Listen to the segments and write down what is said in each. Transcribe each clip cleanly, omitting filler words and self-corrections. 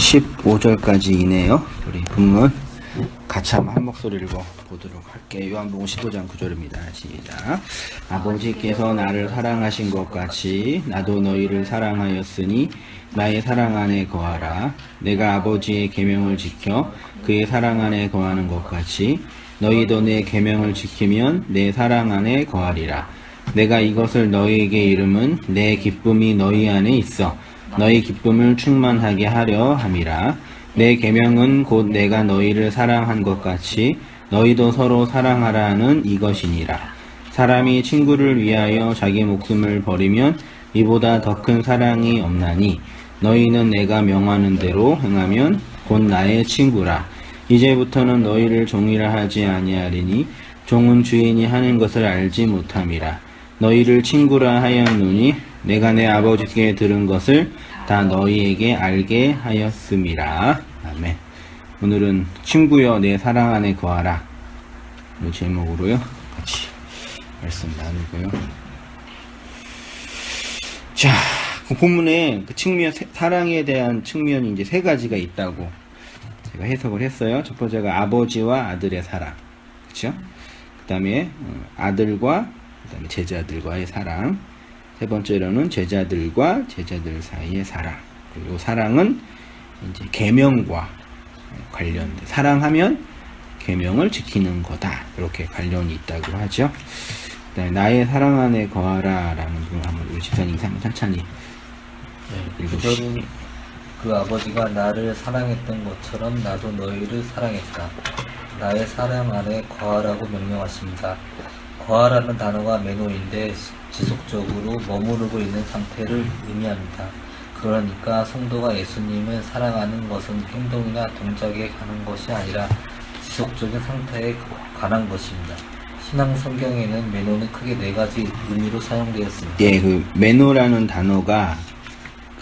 15절까지이네요. 우리 본문 같이 한번 한 목소리 읽어보도록 할게요. 요한복음 15장 9절입니다. 시작. 아버지께서 나를 사랑하신 것 같이 나도 너희를 사랑하였으니 나의 사랑 안에 거하라. 내가 아버지의 계명을 지켜 그의 사랑 안에 거하는 것 같이 너희도 내 계명을 지키면 내 사랑 안에 거하리라. 내가 이것을 너희에게 이름은 내 기쁨이 너희 안에 있어 너희 기쁨을 충만하게 하려 함이라. 내 계명은 곧 내가 너희를 사랑한 것 같이 너희도 서로 사랑하라는 이것이니라. 사람이 친구를 위하여 자기 목숨을 버리면 이보다 더 큰 사랑이 없나니 너희는 내가 명하는 대로 행하면 곧 나의 친구라. 이제부터는 너희를 종이라 하지 아니하리니 종은 주인이 하는 것을 알지 못함이라. 너희를 친구라 하였노니 내가 내 아버지께 들은 것을 다 너희에게 알게 하였음이라. 아멘. 오늘은 친구여 내 사랑 안에 거하라 이 제목으로요 같이 말씀 나누고요. 자, 그 본문에 그 측면, 사랑에 대한 측면이 이제 세 가지가 있다고 제가 해석을 했어요. 첫 번째가 아버지와 아들의 사랑, 그렇죠? 그 다음에 아들과 그 다음에 제자들과의 사랑, 세 번째로는 제자들과 제자들 사이의 사랑. 그리고 이 사랑은 이제 계명과 관련돼. 사랑하면 계명을 지키는 거다. 이렇게 관련이 있다고 하죠. 그다음에 나의 사랑 안에 거하라라는 부분 한번 우리 집사님 한번 천천히 읽으시죠. 그 아버지가 나를 사랑했던 것처럼 나도 너희를 사랑했다. 나의 사랑 안에 거하라고 명령하십니다. 거하라는 단어가 매노인데 지속적으로 머무르고 있는 상태를 의미합니다. 그러니까 성도가 예수님을 사랑하는 것은 행동이나 동작에 관한 것이 아니라 지속적인 상태에 관한 것입니다. 신앙 성경에는 매노는 크게 네 가지 의미로 사용되었습니다. 예, 그 매노라는 단어가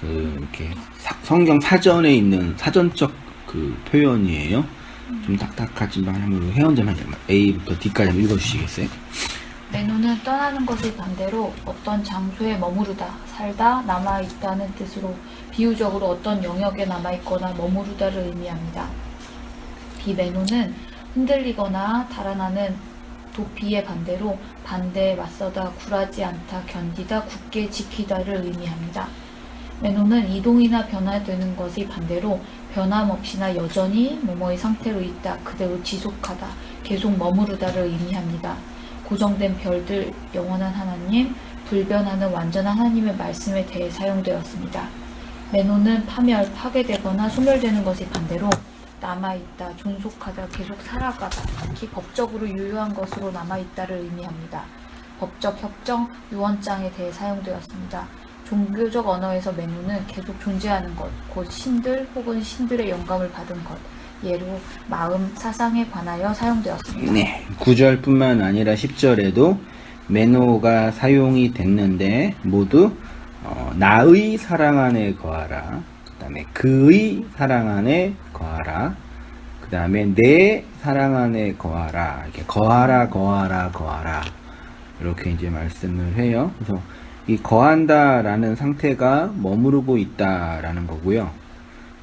그 이렇게 성경 사전에 있는 사전적 그 표현이에요. 좀 딱딱하지만 한번 회원 A부터 D까지 한번 읽어주시겠어요? 매노는 떠나는 것의 반대로 어떤 장소에 머무르다, 살다, 남아있다는 뜻으로 비유적으로 어떤 영역에 남아있거나 머무르다를 의미합니다. 비매노는 흔들리거나 달아나는 도피의 반대로 반대에 맞서다, 굴하지 않다, 견디다, 굳게 지키다를 의미합니다. 매노는 이동이나 변화되는 것이 반대로 변함없이나 여전히 뭐뭐의 상태로 있다, 그대로 지속하다, 계속 머무르다를 의미합니다. 고정된 별들, 영원한 하나님, 불변하는 완전한 하나님의 말씀에 대해 사용되었습니다. 매노는 파멸, 파괴되거나 소멸되는 것이 반대로 남아있다, 존속하다, 계속 살아가다, 특히 법적으로 유효한 것으로 남아있다를 의미합니다. 법적 협정, 유언장에 대해 사용되었습니다. 종교적 언어에서 매노는 계속 존재하는 것, 곧 신들 혹은 신들의 영감을 받은 것, 예로 마음, 사상에 관하여 사용되었습니다. 네, 9절뿐만 아니라 10절에도 매노가 사용이 됐는데 모두 나의 사랑 안에 거하라, 그 다음에 그의 사랑 안에 거하라, 그 다음에 내 사랑 안에 거하라, 이렇게 거하라 이렇게 이제 말씀을 해요. 그래서 이 거한다라는 상태가 머무르고 있다라는 거고요.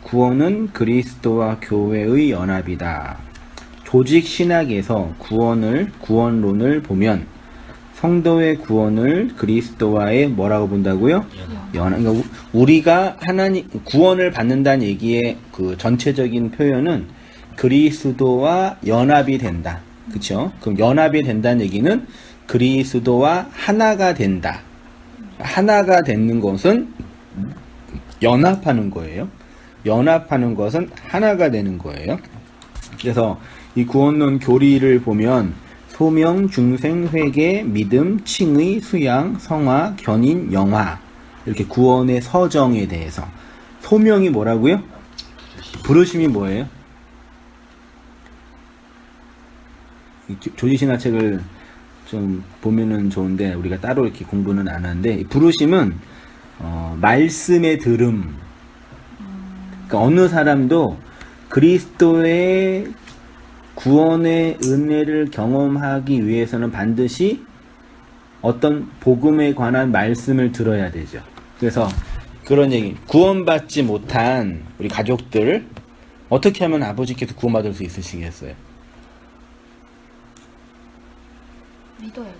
구원은 그리스도와 교회의 연합이다. 조직 신학에서 구원론을 보면 성도의 구원을 그리스도와의 뭐라고 본다고요? 연합. 그러니까 우리가 하나님 구원을 받는다는 얘기의 그 전체적인 표현은 그리스도와 연합이 된다. 그렇죠? 그럼 연합이 된다는 얘기는 그리스도와 하나가 된다. 하나가 되는 것은 연합하는 거예요. 연합하는 것은 하나가 되는 거예요. 그래서 이 구원론 교리를 보면 소명, 중생, 회개, 믿음, 칭의, 수양, 성화, 견인, 영화 이렇게 구원의 서정에 대해서 소명이 뭐라고요? 부르심이 뭐예요? 조지신화책을 좀 보면은 좋은데 우리가 따로 이렇게 공부는 안 하는데 부르심은 말씀의 들음. 그러니까 어느 사람도 그리스도의 구원의 은혜를 경험하기 위해서는 반드시 어떤 복음에 관한 말씀을 들어야 되죠. 그래서 그런 얘기. 구원받지 못한 우리 가족들 어떻게 하면 아버지께서 구원받을 수 있으시겠어요? 믿어야죠.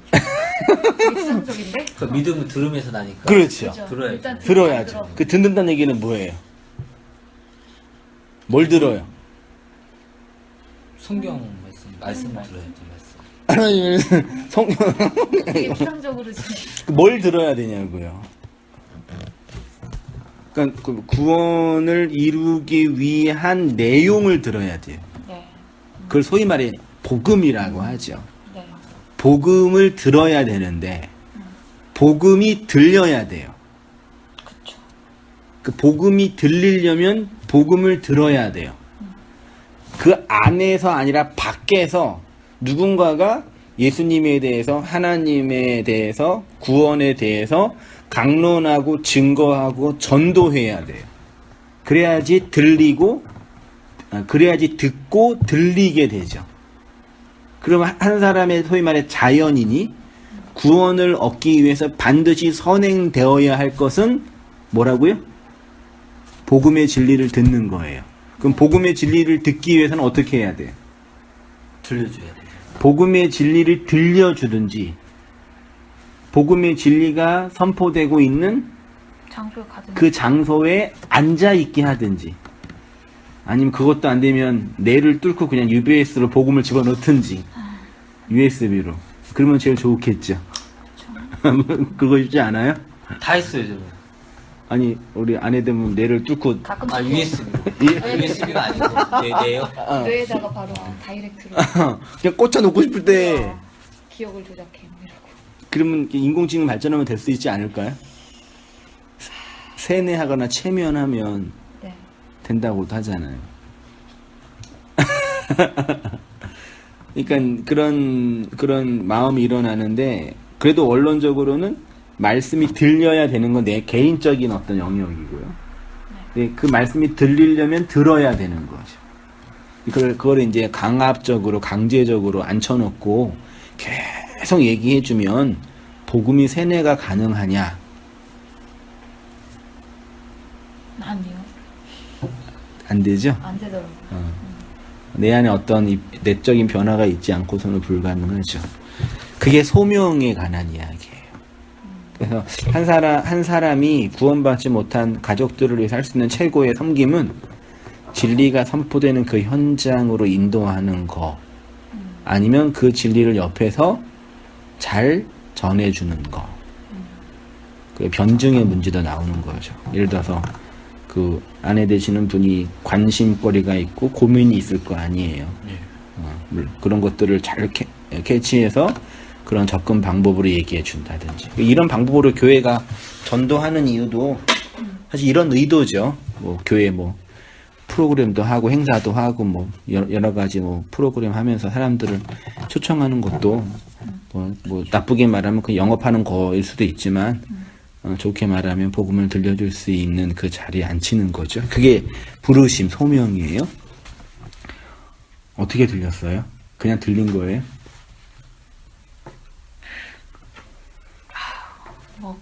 일상적인데? 그 믿음을 들으면서 나니까. 그렇죠. 그죠? 들어야죠. 일단 들어야죠. 들어. 그 듣는다는 얘기는 뭐예요? 뭘 들어요? 성경 말씀을 들어야죠. 말씀. 하나님은 성경 되게 일상적으로 지금 뭘 들어야 되냐고요. 그러니까 그 구원을 이루기 위한 내용을 들어야 돼요. 네. 그걸 소위 말해 복음이라고 하죠. 네. 복음을 들어야 되는데 복음이 들려야 돼요. 그쵸. 그 복음이 들리려면 복음을 들어야 돼요. 그 안에서 아니라 밖에서 누군가가 예수님에 대해서, 하나님에 대해서, 구원에 대해서 강론하고 증거하고 전도해야 돼요. 그래야지 그래야지 듣고 들리게 되죠. 그러면 한 사람의 소위 말해 자연인이 구원을 얻기 위해서 반드시 선행되어야 할 것은 뭐라고요? 복음의 진리를 듣는 거예요. 그럼 복음의 진리를 듣기 위해서는 어떻게 해야 돼요? 들려줘야 돼요. 복음의 진리를 들려주든지 복음의 진리가 선포되고 있는 장소에 가든 그 장소에 앉아있게 하든지 아니면 그것도 안 되면 뇌를 뚫고 그냥 UBS로 복음을 집어넣든지 USB로 그러면 제일 좋겠죠. 그거 쉽지 않아요? 다 했어요, 저는. 아니 우리 아내들은 뇌를 뚫고 가끔 아, USB. USB가 아니고, 네요. 뇌에다가 바로 다이렉트로 그냥 꽂아놓고 싶을 때 기억을 조작해 뭐 이러고. 그러면 인공지능 발전하면 될 수 있지 않을까요? 세뇌하거나 체면하면 네. 된다고도 하잖아요. 그러니까 그런 마음이 일어나는데 그래도 원론적으로는 말씀이 들려야 되는 건 내 개인적인 어떤 영역이고요. 근데 그 말씀이 들리려면 들어야 되는 거죠. 그걸 이제 강압적으로 강제적으로 앉혀놓고 계속 얘기해주면 복음이 세뇌가 가능하냐? 아니요. 안 되죠? 안 되더라고요. 내 안에 어떤 내적인 변화가 있지 않고서는 불가능하죠. 그게 소명에 관한 이야기예요. 그래서 한 사람이 구원받지 못한 가족들을 위해서 할 수 있는 최고의 섬김은 진리가 선포되는 그 현장으로 인도하는 거 아니면 그 진리를 옆에서 잘 전해주는 거. 그 변증의 문제도 나오는 거죠. 예를 들어서 그 아내 되시는 분이 관심거리가 있고 고민이 있을 거 아니에요. 그런 것들을 잘 캐치해서 그런 접근 방법으로 얘기해 준다든지 이런 방법으로 교회가 전도하는 이유도 사실 이런 의도죠. 뭐 교회 뭐 프로그램도 하고 행사도 하고 뭐 여러 가지 뭐 프로그램 하면서 사람들을 초청하는 것도 뭐 나쁘게 말하면 그 영업하는 거일 수도 있지만 좋게 말하면 복음을 들려줄 수 있는 그 자리에 앉히는 거죠. 그게 부르심, 소명이에요. 어떻게 들렸어요? 그냥 들린 거예요? 뭐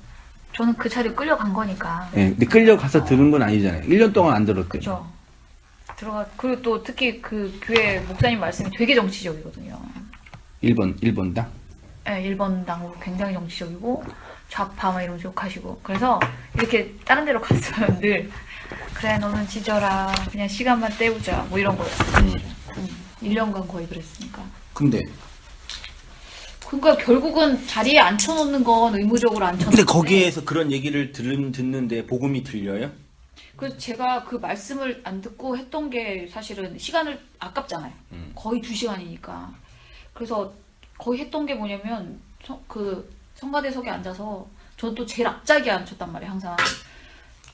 저는 그 자리에 끌려간 거니까. 네, 근데 끌려가서 들은 건 아니잖아요. 1년 동안 안 들었대요. 그렇죠. 그리고 또 특히 그 교회 목사님 말씀이 되게 정치적이거든요. 1번당? 네, 1번당으로 굉장히 정치적이고 좌파 막 이러면서 욕하시고 그래서 이렇게 다른 데로 갔으면 늘 그래 너는 찢어라 그냥 시간만 때우자 뭐 이런 거였어요. 1년간 거의 그랬으니까. 근데 그러니까 결국은 자리에 앉혀놓는 건 의무적으로 앉혀놓는데 근데 거기에서 그런 얘기를 듣는데 복음이 들려요? 그래서 제가 그 말씀을 안 듣고 했던 게 사실은 시간을 아깝잖아요. 거의 2시간이니까. 그래서 거의 했던 게 뭐냐면 그 성가대석에 앉아서 저는 또 제일 앞자리에 앉혔단 말이에요. 항상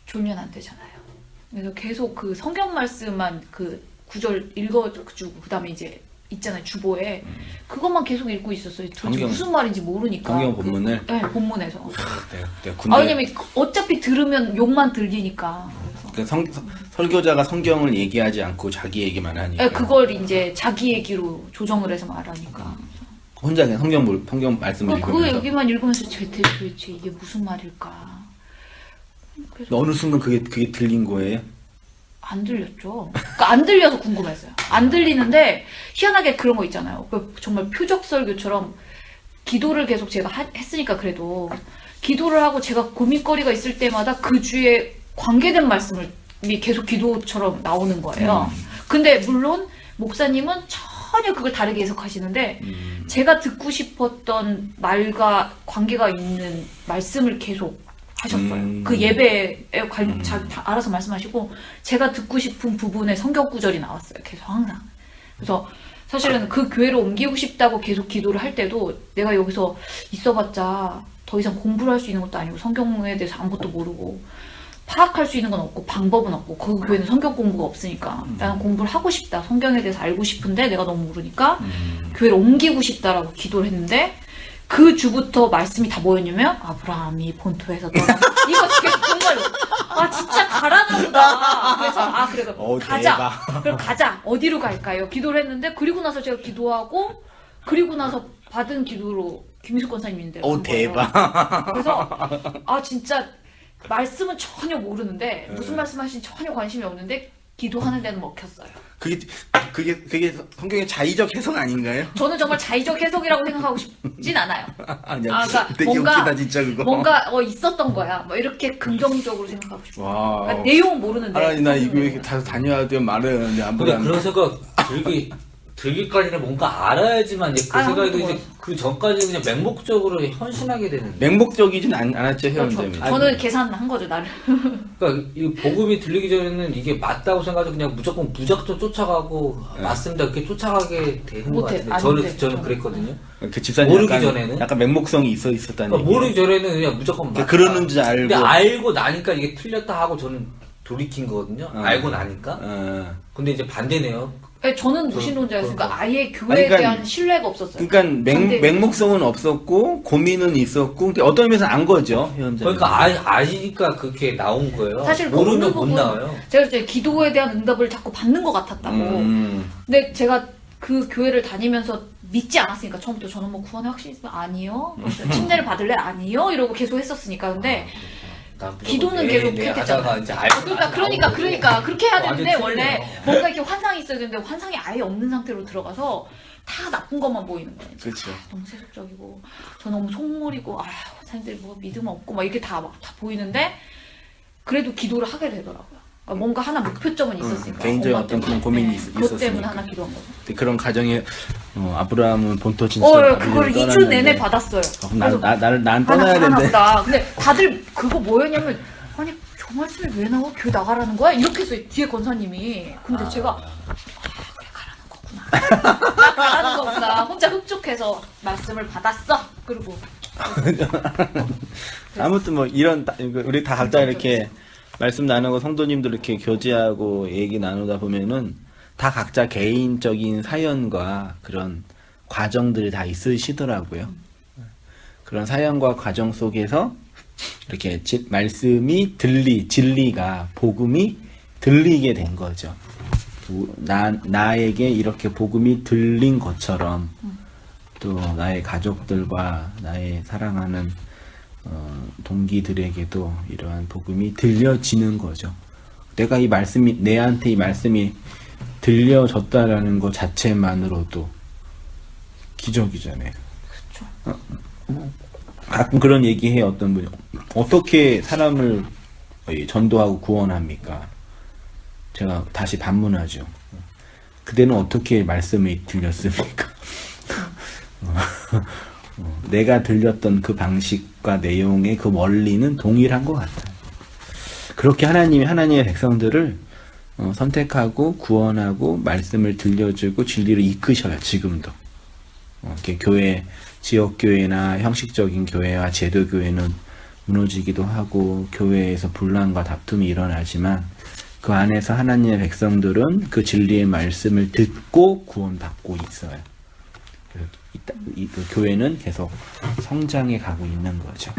졸면 안 되잖아요. 그래서 계속 그 성경 말씀만 그 구절 읽어주고 그 다음에 이제 있잖아요. 주보에 그것만 계속 읽고 있었어요. 도대체 성경, 무슨 말인지 모르니까. 성경 본문을? 네, 본문에서. 내가 군대 왜냐면 어차피 들으면 욕만 들리니까. 그래서. 설교자가 성경을 얘기하지 않고 자기 얘기만 하니까 네, 그걸 이제 자기 얘기로 조정을 해서 말하니까. 혼자 그냥 성경 말씀을 그 읽으면서 얘기만 읽으면서 도대체 이게 무슨 말일까. 계속 어느 순간 그게 들린 거예요? 안 들렸죠. 그러니까 안 들려서 궁금했어요. 안 들리는데 희한하게 그런 거 있잖아요. 그 정말 표적 설교처럼 기도를 계속 제가 했으니까 그래도 기도를 하고 제가 고민거리가 있을 때마다 그 주에 관계된 말씀을 계속 기도처럼 나오는 거예요. 근데 물론 목사님은 전혀 그걸 다르게 해석하시는데 제가 듣고 싶었던 말과 관계가 있는 말씀을 계속 하셨어요. 그 예배에 다 알아서 말씀하시고 제가 듣고 싶은 부분의 성경 구절이 나왔어요. 계속 항상. 그래서 사실은 그 교회로 옮기고 싶다고 계속 기도를 할 때도 내가 여기서 있어봤자 더 이상 공부를 할 수 있는 것도 아니고 성경에 대해서 아무것도 모르고 파악할 수 있는 건 없고 방법은 없고 그 교회는 성경 공부가 없으니까 나는 공부를 하고 싶다. 성경에 대해서 알고 싶은데 내가 너무 모르니까 교회를 옮기고 싶다라고 기도를 했는데 그 주부터 말씀이 다 뭐였냐면 아브라함이 본토에서 떠나 이거 정말로 진짜 가라나 보다. 그래서 그래 가자. 그럼 가자. 어디로 갈까요? 기도를 했는데 그리고 나서 제가 기도하고 그리고 나서 받은 기도로 김희숙 권사님인데 대박. 그래서 진짜 말씀은 전혀 모르는데 무슨 말씀하시는지 전혀 관심이 없는데 기도하는 데는 먹혔어요. 그게 성경의 자의적 해석 아닌가요? 저는 정말 자의적 해석이라고 생각하고 싶진 않아요. 아니야. 그러니까 되게 웃기다 진짜 그거. 뭔가 있었던 거야. 뭐 이렇게 긍정적으로 생각하고 싶어. 와. 그러니까 내용은 모르는데. 하나님 나 이거 이렇게 다 다녀야 돼 말은 안 근데 보라. 그런 생각 들기까지는 뭔가 알아야지만 이제 그 생각이 이제 그 전까지 그냥 맹목적으로 헌신하게 되는데. 맹목적이진 않았죠 회원님이. 저는 계산한 거죠 나를. 그러니까 이 복음이 들리기 전에는 이게 맞다고 생각해서 그냥 무조건 무작정 쫓아가고 맞습니다 그렇게 쫓아가게 되는 것 같은데 저는 그랬거든요. 그 집사님 모르기 전에는 약간 맹목성이 있었다는. 그러니까 모르기 전에는 그냥 무조건 맞다. 그러는 줄 알고. 근데 알고 나니까 이게 틀렸다 하고 저는 돌이킨 거거든요. 알고 나니까. 근데 이제 반대네요. 저는 무신론자였으니까 아예 교회에 대한 신뢰가 없었어요. 그러니까 맹목성은 없었고 고민은 있었고 근데 어떤 의미에서 안 거죠 현재. 그러니까 아시니까 그렇게 나온 거예요. 사실 모르면 못 나와요. 제가 이제 기도에 대한 응답을 자꾸 받는 것 같았다고. 근데 제가 그 교회를 다니면서 믿지 않았으니까 처음부터 저는 뭐 구원의 확신이 있으면 아니요. 침례를 받을래 아니요. 이러고 계속 했었으니까 근데. 기도는 계속 그렇게 했잖아. 그러니까 그렇게 해야 되는데 원래 뭔가 이렇게 환상이 있어야 되는데 환상이 아예 없는 상태로 들어가서 다 나쁜 것만 보이는 거예요. 그렇죠. 너무 세속적이고 저 너무 속물이고 사람들이 뭐 믿음 없고 막 이렇게 다 보이는데 그래도 기도를 하게 되더라고요. 그러니까 뭔가 하나 목표점은 있었으니까. 개인적인 어떤 그런 고민이 있었으니까. 그것 때문에 하나 기도한 거죠. 그런 가정에 아브라함은 본토 진짜. 그걸 2주 내내 받았어요. 그럼 난 떠나야 되는데. 근데 다들 그거 뭐였냐면 아니 저 말씀이 왜 나와? 교회 나가라는 거야? 이렇게 했어요. 뒤에 권사님이. 근데 제가 그래 가라는 거구나. 나 가라는 거구나. 혼자 흡족해서 말씀을 받았어. 그리고 아무튼 뭐 이런 우리 다 각자 이렇게 말씀 나누고 성도님들 이렇게 교제하고 얘기 나누다 보면은 다 각자 개인적인 사연과 그런 과정들이 다 있으시더라고요. 그런 사연과 과정 속에서 이렇게 말씀이 진리가 복음이 들리게 된 거죠. 나에게 이렇게 복음이 들린 것처럼 또 나의 가족들과 나의 사랑하는 동기들에게도 이러한 복음이 들려지는 거죠. 내가 내한테 이 말씀이 들려졌다라는 것 자체만으로도 기적이잖아요. 그렇죠. 가끔 그런 얘기해요. 어떤 분이 어떻게 사람을 전도하고 구원합니까? 제가 다시 반문하죠. 그대는 어떻게 말씀이 들렸습니까? 내가 들렸던 그 방식과 내용의 그 원리는 동일한 것 같아요. 그렇게 하나님의 백성들을 선택하고 구원하고 말씀을 들려주고 진리로 이끄셔요. 지금도. 이렇게 지역교회나 형식적인 교회와 제도교회는 무너지기도 하고 교회에서 분란과 다툼이 일어나지만 그 안에서 하나님의 백성들은 그 진리의 말씀을 듣고 구원받고 있어요. 그 교회는 계속 성장해 가고 있는 거죠.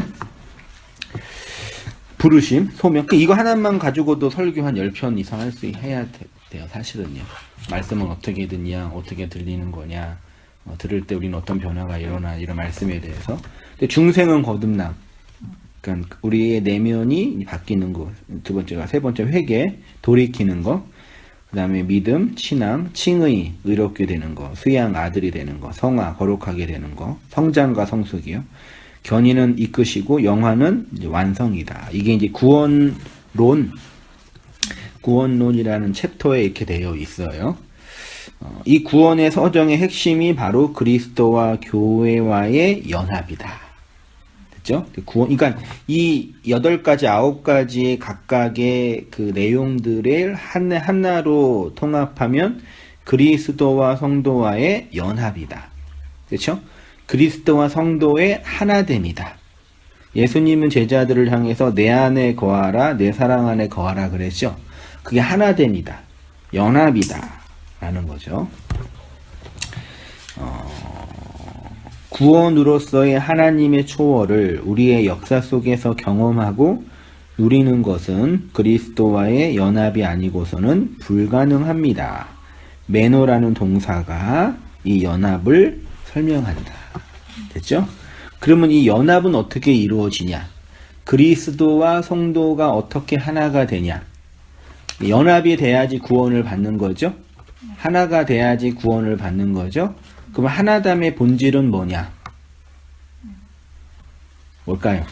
부르심, 소명. 이거 하나만 가지고도 설교 한 10편 이상 해야 돼요. 사실은요. 말씀은 어떻게 듣냐, 어떻게 들리는 거냐, 들을 때 우리는 어떤 변화가 일어나, 이런 말씀에 대해서. 근데 중생은 거듭남. 그러니까 우리의 내면이 바뀌는 거. 두 번째가 세 번째 회개, 돌이키는 거. 그 다음에 믿음, 신앙, 칭의, 의롭게 되는 거, 수양, 아들이 되는 거, 성화, 거룩하게 되는 거, 성장과 성숙이요. 견인은 이끄시고 영화는 이제 완성이다. 이게 이제 구원론이라는 챕터에 이렇게 되어 있어요. 이 구원의 서정의 핵심이 바로 그리스도와 교회와의 연합이다. 됐죠? 구원, 그러니까 이 8가지, 9가지의 각각의 그 내용들을 하나로 통합하면 그리스도와 성도와의 연합이다. 그렇죠? 그리스도와 성도의 하나됨이다. 예수님은 제자들을 향해서 내 안에 거하라, 내 사랑 안에 거하라 그랬죠? 그게 하나됨이다. 연합이다. 라는 거죠. 구원으로서의 하나님의 초월을 우리의 역사 속에서 경험하고 누리는 것은 그리스도와의 연합이 아니고서는 불가능합니다. 메노라는 동사가 이 연합을 설명한다. 됐죠? 그러면 이 연합은 어떻게 이루어지냐? 그리스도와 성도가 어떻게 하나가 되냐? 연합이 돼야지 구원을 받는 거죠? 하나가 돼야지 구원을 받는 거죠? 그럼 하나됨의 본질은 뭐냐? 뭘까요?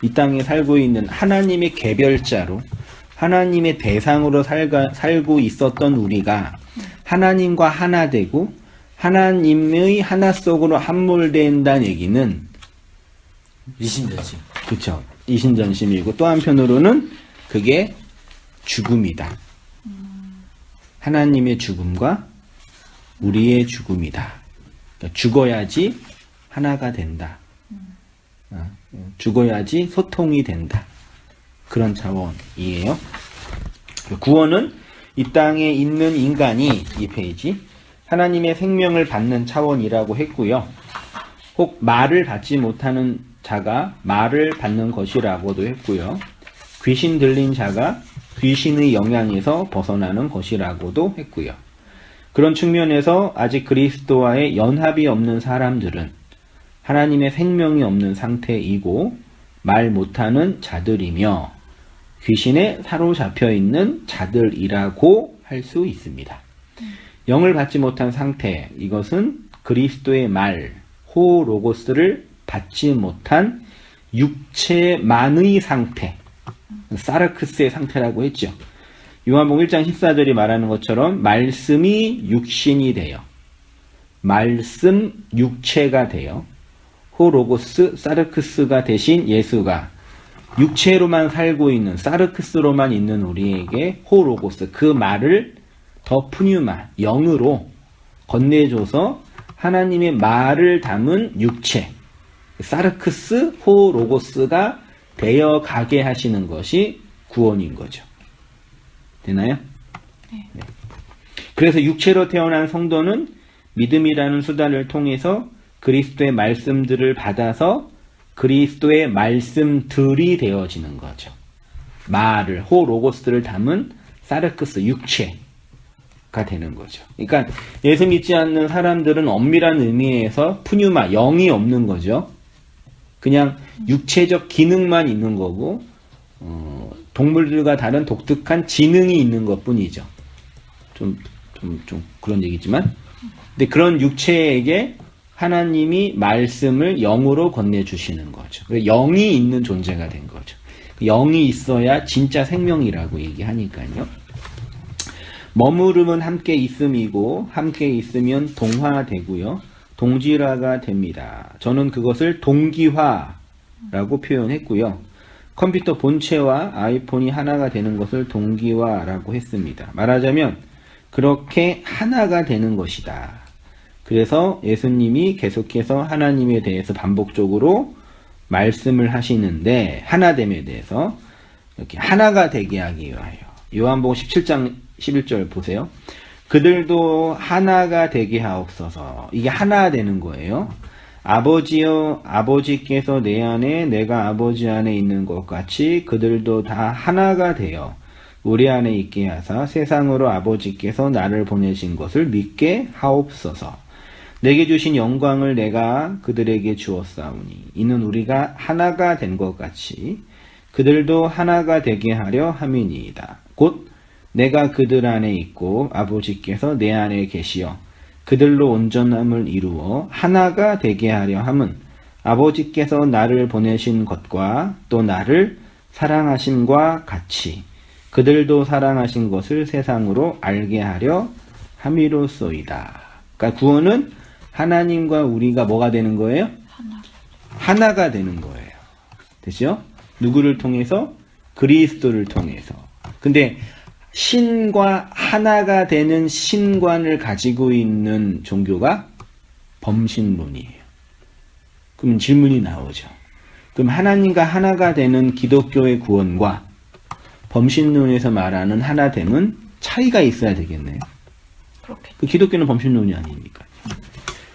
이 땅에 살고 있는 하나님의 개별자로 하나님의 대상으로 살고 있었던 우리가 하나님과 하나 되고 하나님의 하나 속으로 함몰된다는 얘기는 이신전심. 그렇죠. 이신전심이고 또 한편으로는 그게 죽음이다. 하나님의 죽음과 우리의 죽음이다. 그러니까 죽어야지 하나가 된다. 죽어야지 소통이 된다. 그런 차원이에요. 구원은 이 땅에 있는 인간이 이 페이지 하나님의 생명을 받는 차원이라고 했고요. 혹 말을 받지 못하는 자가 말을 받는 것이라고도 했고요. 귀신 들린 자가 귀신의 영향에서 벗어나는 것이라고도 했고요. 그런 측면에서 아직 그리스도와의 연합이 없는 사람들은 하나님의 생명이 없는 상태이고 말 못하는 자들이며 귀신에 사로잡혀 있는 자들이라고 할 수 있습니다. 영을 받지 못한 상태, 이것은 그리스도의 말, 호로고스를 받지 못한 육체만의 상태, 사르크스의 상태라고 했죠. 요한복음 1장 14절이 말하는 것처럼 말씀이 육신이 되어 말씀 육체가 되어 호로고스 사르크스가 되신 예수가 육체로만 살고 있는 사르크스로만 있는 우리에게 호로고스 그 말을 더 푸뉴마 영으로 건네줘서 하나님의 말을 담은 육체 사르크스 호로고스가 되어 가게 하시는 것이 구원인 거죠. 되나요? 네. 네. 그래서 육체로 태어난 성도는 믿음이라는 수단을 통해서 그리스도의 말씀들을 받아서 그리스도의 말씀들이 되어지는 거죠. 말을, 호로고스를 담은 사르크스, 육체가 되는 거죠. 그러니까 예수 믿지 않는 사람들은 엄밀한 의미에서 푸뉴마, 영이 없는 거죠. 그냥 육체적 기능만 있는 거고 동물들과 다른 독특한 지능이 있는 것 뿐이죠. 좀 그런 얘기지만 근데 그런 육체에게 하나님이 말씀을 영으로 건네주시는 거죠. 영이 있는 존재가 된 거죠. 영이 있어야 진짜 생명이라고 얘기하니까요. 머무름은 함께 있음이고 함께 있으면 동화되고요. 동질화가 됩니다. 저는 그것을 동기화라고 표현했고요. 컴퓨터 본체와 아이폰이 하나가 되는 것을 동기화라고 했습니다. 말하자면 그렇게 하나가 되는 것이다. 그래서 예수님이 계속해서 하나님에 대해서 반복적으로 말씀을 하시는데 하나됨에 대해서 이렇게 하나가 되게 하기 위하여 요한복음 17장 11절 보세요. 그들도 하나가 되게 하옵소서. 이게 하나 되는 거예요. 아버지여 아버지께서 내 안에 내가 아버지 안에 있는 것 같이 그들도 다 하나가 되어 우리 안에 있게 하사 세상으로 아버지께서 나를 보내신 것을 믿게 하옵소서. 내게 주신 영광을 내가 그들에게 주었사오니 이는 우리가 하나가 된 것 같이 그들도 하나가 되게 하려 함이니이다. 곧 내가 그들 안에 있고 아버지께서 내 안에 계시어 그들로 온전함을 이루어 하나가 되게 하려 함은 아버지께서 나를 보내신 것과 또 나를 사랑하심과 같이 그들도 사랑하신 것을 세상으로 알게 하려 함이로소이다. 그러니까 구원은 하나님과 우리가 뭐가 되는 거예요? 하나가 되는 거예요. 됐죠? 누구를 통해서? 그리스도를 통해서. 근데 신과 하나가 되는 신관을 가지고 있는 종교가 범신론이에요. 그럼 질문이 나오죠. 그럼 하나님과 하나가 되는 기독교의 구원과 범신론에서 말하는 하나됨은 차이가 있어야 되겠네요. 그렇겠죠. 그 기독교는 범신론이 아닙니까?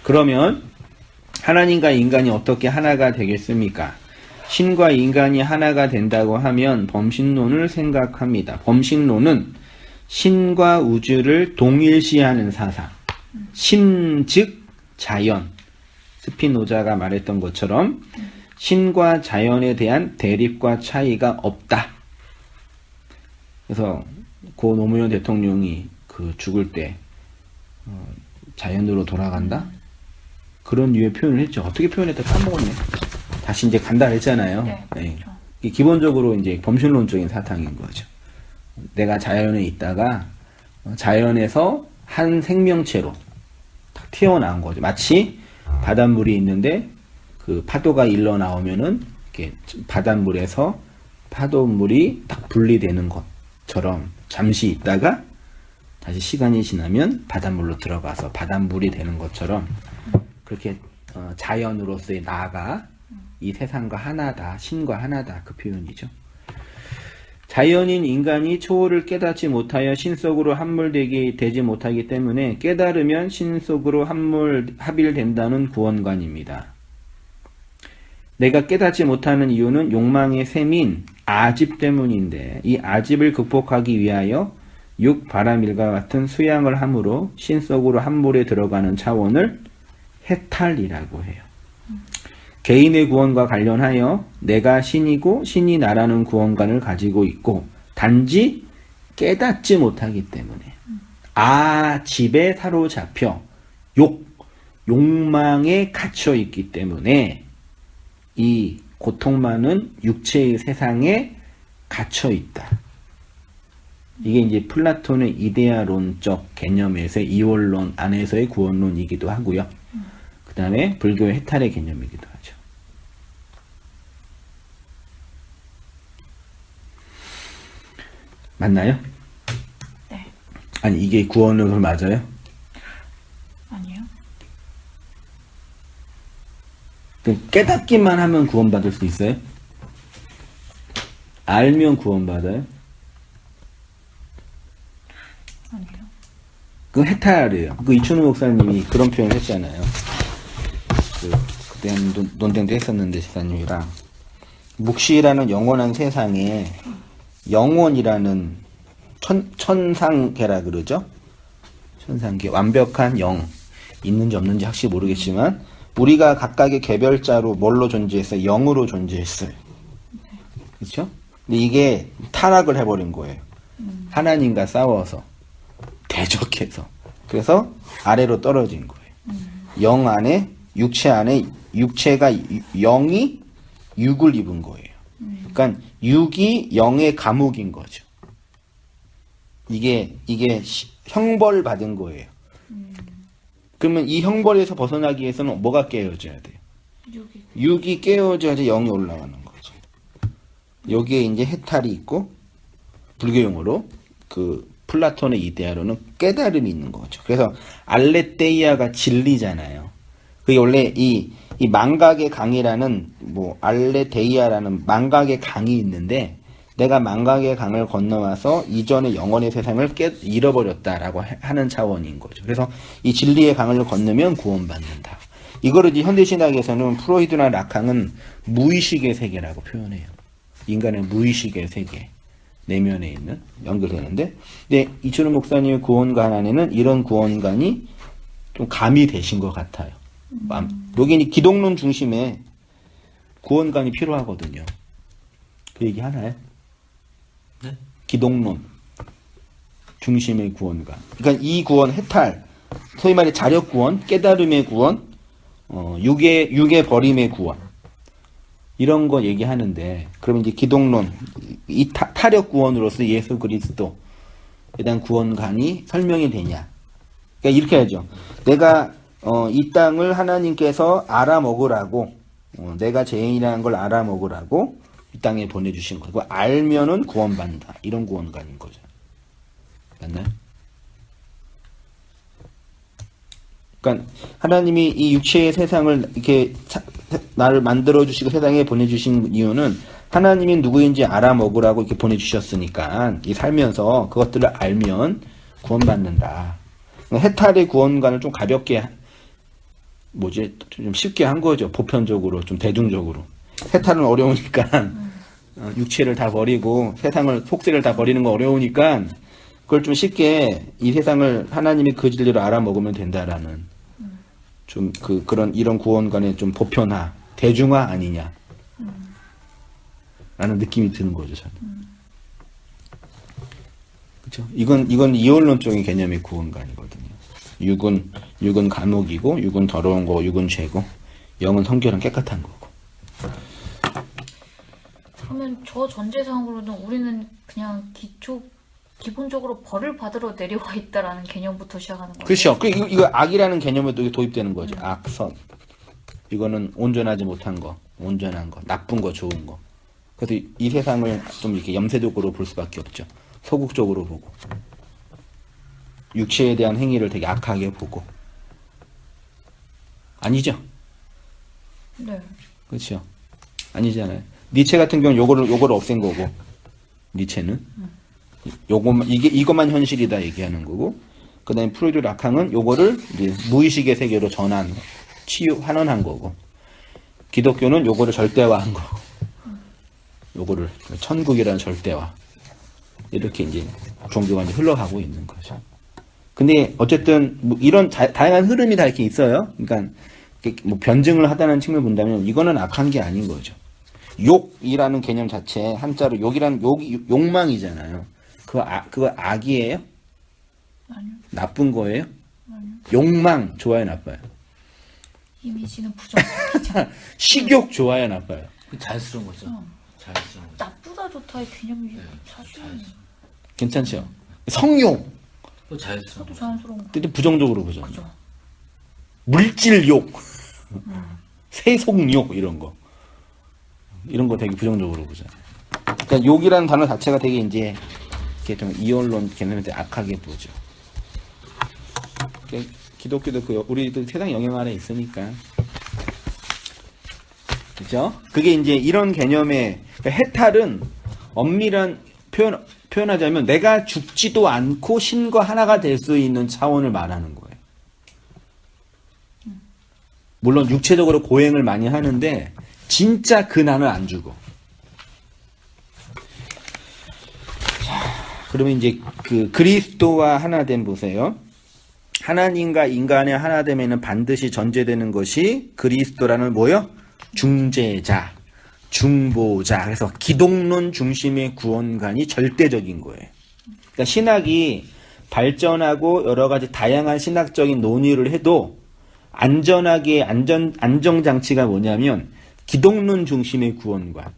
그러면 하나님과 인간이 어떻게 하나가 되겠습니까? 신과 인간이 하나가 된다고 하면 범신론을 생각합니다. 범신론은 신과 우주를 동일시하는 사상, 신 즉 자연, 스피노자가 말했던 것처럼 신과 자연에 대한 대립과 차이가 없다. 그래서 고 노무현 대통령이 그 죽을 때 자연으로 돌아간다? 그런 류의 표현을 했죠. 어떻게 표현했다 까먹었네. 다시 이제 간다 했잖아요. 네, 네. 그렇죠. 이게 기본적으로 이제 범신론적인 사상인 거죠. 내가 자연에 있다가 자연에서 한 생명체로 딱 튀어나온 거죠. 마치 바닷물이 있는데 그 파도가 일러 나오면은 이렇게 바닷물에서 파도물이 딱 분리되는 것처럼 잠시 있다가 다시 시간이 지나면 바닷물로 들어가서 바닷물이 되는 것처럼 그렇게 자연으로서의 나가 이 세상과 하나다, 신과 하나다 그 표현이죠. 자연인 인간이 초월을 깨닫지 못하여 신 속으로 함몰되지 못하기 때문에 깨달으면 신 속으로 합일된다는 구원관입니다. 내가 깨닫지 못하는 이유는 욕망의 셈인 아집 때문인데 이 아집을 극복하기 위하여 육 바람일과 같은 수양을 함으로 신 속으로 함몰에 들어가는 차원을 해탈이라고 해요. 개인의 구원과 관련하여 내가 신이고 신이 나라는 구원관을 가지고 있고 단지 깨닫지 못하기 때문에 집에 사로잡혀 욕망에 갇혀 있기 때문에 이 고통 많은 육체의 세상에 갇혀 있다. 이게 이제 플라톤의 이데아론적 개념에서의 이원론 안에서의 구원론이기도 하고요. 그 다음에 불교의 해탈의 개념이기도 하죠. 맞나요? 네. 아니 이게 구원론으로 맞아요? 아니요. 그럼 깨닫기만 하면 구원받을 수 있어요? 알면 구원받아요? 아니요. 그건 해탈이에요. 그 이춘우 목사님이 그런 표현을 했잖아요. 그때 논쟁도 했었는데 집사님이랑 묵시라는 영원한 세상에 영원이라는 천상계라 그러죠. 천상계 완벽한 영 있는지 없는지 확실히 모르겠지만 우리가 각각의 개별자로 뭘로 존재했어요? 영으로 존재했어요. 그렇죠? 근데 이게 타락을 해버린 거예요. 하나님과 싸워서 대적해서 그래서 아래로 떨어진 거예요. 영 안에 육체 안에 육체가 영이 육을 입은 거예요. 그러니까 육이 영의 감옥인 거죠. 이게 형벌 받은 거예요. 그러면 이 형벌에서 벗어나기 위해서는 뭐가 깨어져야 돼요? 육이 깨어져야지 영이 올라가는 거죠. 여기에 이제 해탈이 있고 불교용어로 그 플라톤의 이데아로는 깨달음이 있는 거죠. 그래서 알레테이아가 진리잖아요. 그게 원래 이 망각의 강이라는 알레테이아라는 망각의 강이 있는데 내가 망각의 강을 건너와서 이전의 영혼의 세상을 잃어버렸다라고 하는 차원인 거죠. 그래서 이 진리의 강을 건너면 구원받는다. 이거를 이제 현대신학에서는 프로이드나 라캉은 무의식의 세계라고 표현해요. 인간의 무의식의 세계. 내면에 있는 연결되는데 근데 이춘우 목사님의 구원관 안에는 이런 구원관이 좀 감이 되신 것 같아요. 여기 이제 기독론 중심의 구원관이 필요하거든요. 그 얘기 하나요? 네? 기독론 중심의 구원관. 그러니까 이 구원 해탈, 소위 말해 자력 구원, 깨달음의 구원, 육의 버림의 구원. 이런 거 얘기하는데, 그러면 이제 기독론, 이 타력 구원으로서 예수 그리스도에 대한 구원관이 설명이 되냐. 그러니까 이렇게 하죠. 내가, 이 땅을 하나님께서 알아먹으라고, 내가 죄인이라는 걸 알아먹으라고 이 땅에 보내주신 거고, 알면은 구원받는다. 이런 구원관인 거죠. 맞나요? 그러니까 하나님이 이 육체의 세상을 이렇게 나를 만들어 주시고 세상에 보내주신 이유는 하나님이 누구인지 알아먹으라고 이렇게 보내주셨으니까 이 살면서 그것들을 알면 구원받는다. 해탈의 구원관을 좀 가볍게 좀 쉽게 한 거죠. 보편적으로 좀 대중적으로. 해탈은 어려우니까 육체를 다 버리고 세상을 속세를 다 버리는 거 어려우니까 그걸 좀 쉽게 이 세상을 하나님이 그 진리로 알아먹으면 된다라는 좀 그런 이런 구원관의 좀 보편화, 대중화 아니냐 라는 느낌이 드는 거죠, 저는. 그렇죠? 이건 이원론적인 개념의 구원관이거든요. 육은 감옥이고, 육은 더러운 거고, 육은 죄고, 영은 성결한 깨끗한 거고. 그러면 저 전제상으로는 우리는 그냥 기본적으로 벌을 받으러 내려와 있다라는 개념부터 시작하는 거예요. 그렇죠. 이거 악이라는 개념에도 도입되는 거죠. 악, 선. 이거는 온전하지 못한 거, 온전한 거, 나쁜 거, 좋은 거. 그래서 이 세상을 좀 이렇게 염세적으로 볼 수밖에 없죠. 소극적으로 보고. 육체에 대한 행위를 되게 악하게 보고. 아니죠? 네. 그렇죠. 아니잖아요. 니체 같은 경우는 요거를 없앤 거고. 니체는. 이것만 현실이다 얘기하는 거고. 그 다음에 프로이드 라캉은 요거를 이제 무의식의 세계로 환원한 거고. 기독교는 요거를 절대화한 거고. 요거를 천국이라는 절대화. 이렇게 이제 종교가 이제 흘러가고 있는 거죠. 근데 어쨌든 뭐 이런 다양한 흐름이 다 이렇게 있어요. 그러니까 뭐 변증을 하다는 측면을 본다면 이거는 악한 게 아닌 거죠. 욕이라는 개념 자체 한자로 욕이라는 욕망이잖아요. 그거 악이에요? 아니요. 나쁜 거예요? 아니요. 욕망 좋아요, 나빠요? 이미지는 부정적이죠. 식욕 좋아요, 나빠요? 자연스러운 거죠. 자연스러운 거죠. 나쁘다 좋다의 개념이 사실 괜찮죠? 성욕 또 자연스러운 저도 거죠. 자연스러운 거. 근데 부정적으로 보죠. 그죠. 물질욕, 세속욕 이런 거 되게 부정적으로 보잖아요. 그러니까 욕이라는 단어 자체가 되게 이제 이렇게 좀 이원론 개념에 대해 악하게 보죠. 그러니까 기독교도 우리도 세상 영향 아래 있으니까, 그죠? 그게 이제 이런 개념의 그러니까 해탈은 엄밀한 표현하자면 내가 죽지도 않고 신과 하나가 될 수 있는 차원을 말하는 거예요. 물론 육체적으로 고행을 많이 하는데 진짜 그 나는 안 죽어. 자, 그러면 이제 그 그리스도와 하나됨 보세요. 하나님과 인간의 하나됨에는 반드시 전제되는 것이 그리스도라는 뭐요? 중재자, 중보자. 그래서 기독론 중심의 구원관이 절대적인 거예요. 그러니까 신학이 발전하고 여러 가지 다양한 신학적인 논의를 해도 안전하게 안정장치가 뭐냐면 기독론 중심의 구원관.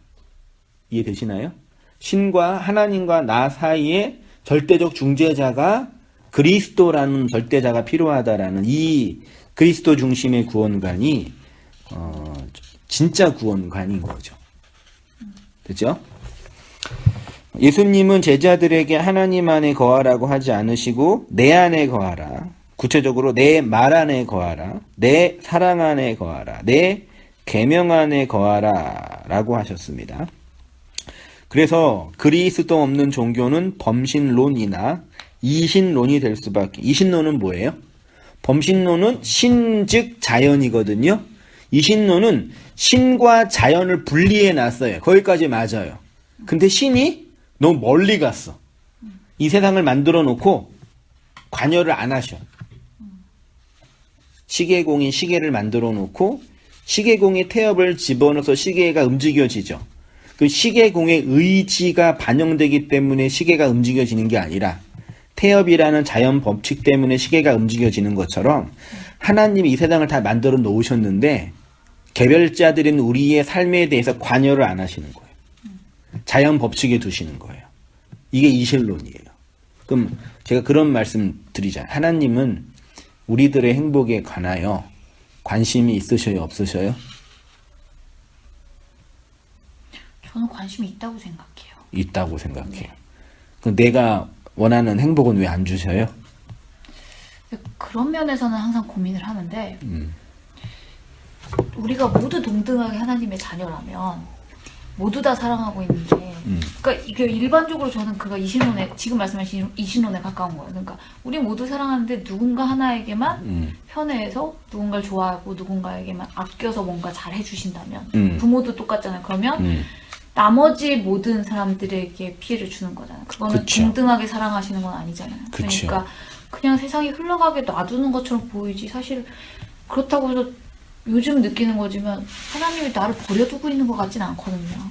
이해되시나요? 신과 하나님과 나 사이에 절대적 중재자가 그리스도라는 절대자가 필요하다라는 이 그리스도 중심의 구원관이 진짜 구원관인 거죠. 그죠? 예수님은 제자들에게 하나님 안에 거하라고 하지 않으시고 내 안에 거하라. 구체적으로 내 말 안에 거하라. 내 사랑 안에 거하라. 내 계명 안에 거하라 라고 하셨습니다. 그래서 그리스도 없는 종교는 범신론이나 이신론이 될 수밖에. 이신론은 뭐예요? 범신론은 신 즉 자연이거든요. 이신론은 신과 자연을 분리해 놨어요. 거기까지 맞아요. 근데 신이 너무 멀리 갔어. 이 세상을 만들어 놓고 관여를 안 하셔. 시계공인 시계를 만들어 놓고 시계공의 태엽을 집어넣어서 시계가 움직여지죠. 그 시계공의 의지가 반영되기 때문에 시계가 움직여지는 게 아니라 태엽이라는 자연 법칙 때문에 시계가 움직여지는 것처럼 하나님이 이 세상을 다 만들어 놓으셨는데 개별자들인 우리의 삶에 대해서 관여를 안 하시는 거예요. 자연 법칙에 두시는 거예요. 이게 이실론이에요. 그럼 제가 그런 말씀 드리잖아요. 하나님은 우리들의 행복에 관하여 관심이 있으셔요, 없으셔요? 저는 관심이 있다고 생각해요. 있다고 생각해요. 그럼 내가 원하는 행복은 왜 안 주셔요? 그런 면에서는 항상 고민을 하는데 우리가 모두 동등하게 하나님의 자녀라면 모두 다 사랑하고 있는데 그러니까 이게 일반적으로 저는 그가 이신론에 지금 말씀하신 이신론에 가까운 거예요. 그러니까 우리 모두 사랑하는데 누군가 하나에게만 편애해서 누군가를 좋아하고 누군가에게만 아껴서 뭔가 잘 해주신다면 부모도 똑같잖아요. 그러면 나머지 모든 사람들에게 피해를 주는 거잖아요. 그거는 그쵸. 동등하게 사랑하시는 건 아니잖아요. 그쵸. 그러니까 그냥 세상이 흘러가게 놔두는 것처럼 보이지 사실 그렇다고 해서 요즘 느끼는 거지만 하나님이 나를 버려두고 있는 것 같진 않거든요.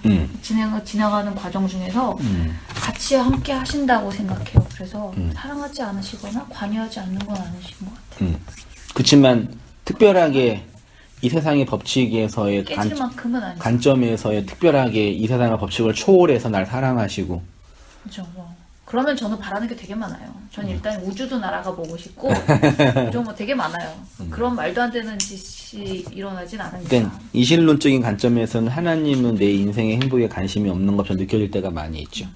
지나가는 과정 중에서 같이 함께 하신다고 생각해요. 그래서 사랑하지 않으시거나 관여하지 않는 건 아니신 것 같아요. 그렇지만 특별하게 이 세상의 법칙에서의 깨질 만큼은 아니죠. 관점에서의 특별하게 이 세상의 법칙을 초월해서 날 사랑하시고 그렇죠. 그러면 저는 바라는 게 되게 많아요. 전 일단 우주도 날아가 보고 싶고 우주 뭐 되게 많아요. 그런 말도 안 되는 짓이 일어나진 않으니까. 그러니까 이신론적인 관점에서는 하나님은 내 인생의 행복에 관심이 없는 것처럼 느껴질 때가 많이 있죠.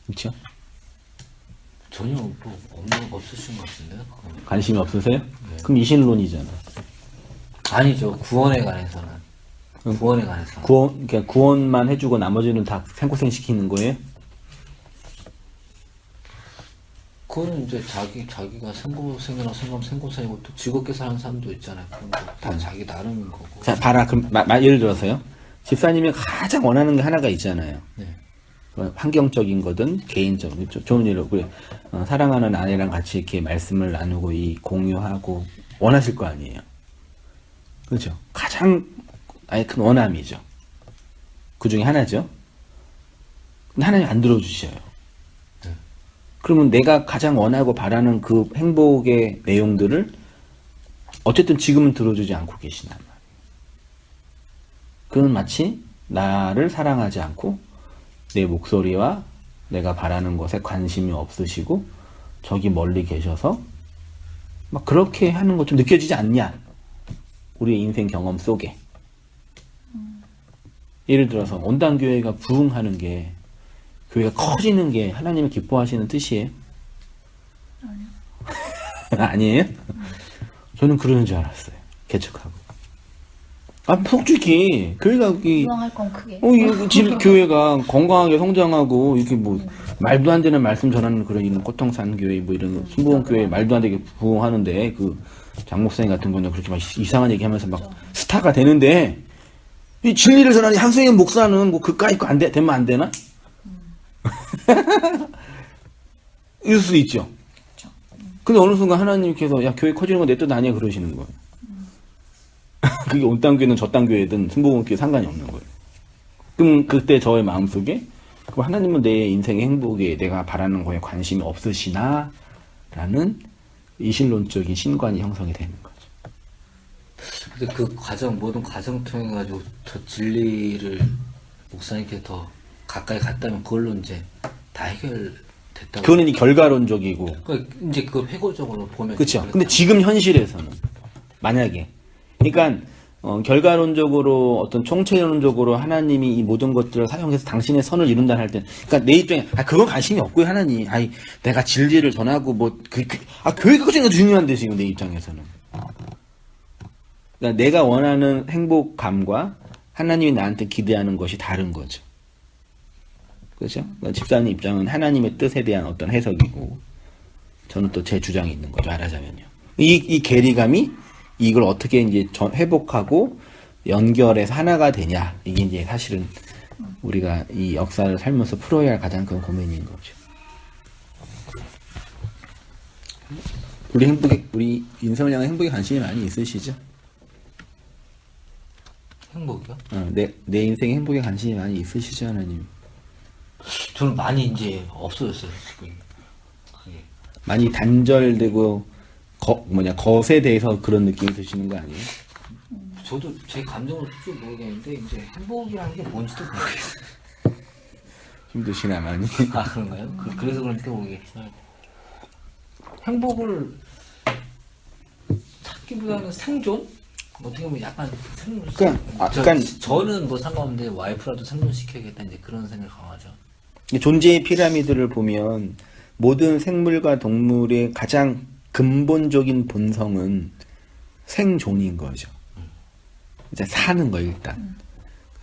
그렇죠? 전혀 뭐 없는 거 없으신 것 같은데요? 관심이 없으세요? 그럼 이신론이잖아. 아니죠. 구원에 관해서는. 구원에 관해서는. 그러니까 구원만 해주고 나머지는 다 생고생 시키는 거예요? 그거는 이제 자기가 생고생이나 생고생이고 또 즐겁게 사는 사람도 있잖아요. 그런 거 다 자기 나름인 거고. 자, 봐라. 그럼 예를 들어서요. 집사님이 가장 원하는 게 하나가 있잖아요. 네. 환경적인 거든 개인적인 좋은 일로 그래. 사랑하는 아내랑 같이 이렇게 말씀을 나누고 이 공유하고 원하실 거 아니에요. 그렇죠. 가장 아예 큰 원함이죠. 그 중에 하나죠. 근데 하나님 안 들어주셔요. 그러면 내가 가장 원하고 바라는 그 행복의 내용들을 어쨌든 지금은 들어주지 않고 계시단 말이에요. 그건 마치 나를 사랑하지 않고 내 목소리와 내가 바라는 것에 관심이 없으시고 저기 멀리 계셔서 막 그렇게 하는 것 좀 느껴지지 않냐? 우리의 인생 경험 속에. 예를 들어서 온당교회가 부흥하는 게 교회가 커지는 게 하나님이 기뻐하시는 뜻이에요? 아니에요? 저는 그러는 줄 알았어요. 개척하고. 솔직히 교회가 부흥할 건 크게. 교회가 건강하게 성장하고 이렇게 뭐 말도 안 되는 말씀 전하는 그런 이런 꼬통산 교회 뭐 이런 순복음 교회 말도 안 되게 부흥하는데 그 장목사님 같은 거는 그렇게 막 이상한 얘기하면서 막 스타가 되는데 이 진리를 전하는 한승현 목사는 뭐 그까이 거 안 되면 안 되나? 이럴 수 있죠. 근데 어느 순간 하나님께서 야 교회 커지는 건 내 뜻 아니야 그러시는 거예요. 그게 온 땅교회든 저 땅교회든 순복음교회 상관이 없는 거예요. 그럼 그때 저의 마음속에 그럼 하나님은 내 인생의 행복에 내가 바라는 거에 관심이 없으시나? 라는 이신론적인 신관이 형성이 되는 거죠. 근데 그 과정, 모든 과정 통해가지고 저 진리를 목사님께 더 가까이 갔다면 그걸로 이제 다 해결됐다고. 그거는 이 결과론적이고. 그러니까 이제 그걸 회고적으로 보면. 그렇죠. 근데 지금 현실에서는 만약에 그러니까 결과론적으로 어떤 총체론적으로 하나님이 이 모든 것들을 사용해서 당신의 선을 이룬다 할 때, 그러니까 내 입장에 그건 관심이 없고요 하나님. 내가 진리를 전하고 교회가 가장 중요한데 지금 내 입장에서는. 그러니까 내가 원하는 행복감과 하나님이 나한테 기대하는 것이 다른 거죠. 그렇죠? 그러니까 집사님 입장은 하나님의 뜻에 대한 어떤 해석이고, 저는 또 제 주장이 있는 거죠. 말하자면요. 이 괴리감이 이걸 어떻게 이제 회복하고 연결해서 하나가 되냐. 이게 이제 사실은 우리가 이 역사를 살면서 풀어야 할 가장 큰 고민인 거죠. 우리 인생을 향한 행복에 관심이 많이 있으시죠? 행복이요? 내 인생의 행복에 관심이 많이 있으시죠, 하나님? 저는 많이 이제 없어졌어요, 지금. 그게. 많이 단절되고 것에 대해서 그런 느낌이 드시는 거 아니에요? 저도 제 감정을 솔직히 모르겠는데 이제 행복이라는 게 뭔지도 모르겠어요. 힘드시나 많이? 아 그런가요? 그래서 그런지 모르겠어요. 행복을 찾기보다는 생존? 어떻게 보면 약간 생존. 약간 저는 뭐 상관없는데 와이프라도 생존시켜야겠다 이제 그런 생각 강하죠. 존재의 피라미드를 보면 모든 생물과 동물의 가장 근본적인 본성은 생존인 거죠. 이제 사는 거 일단.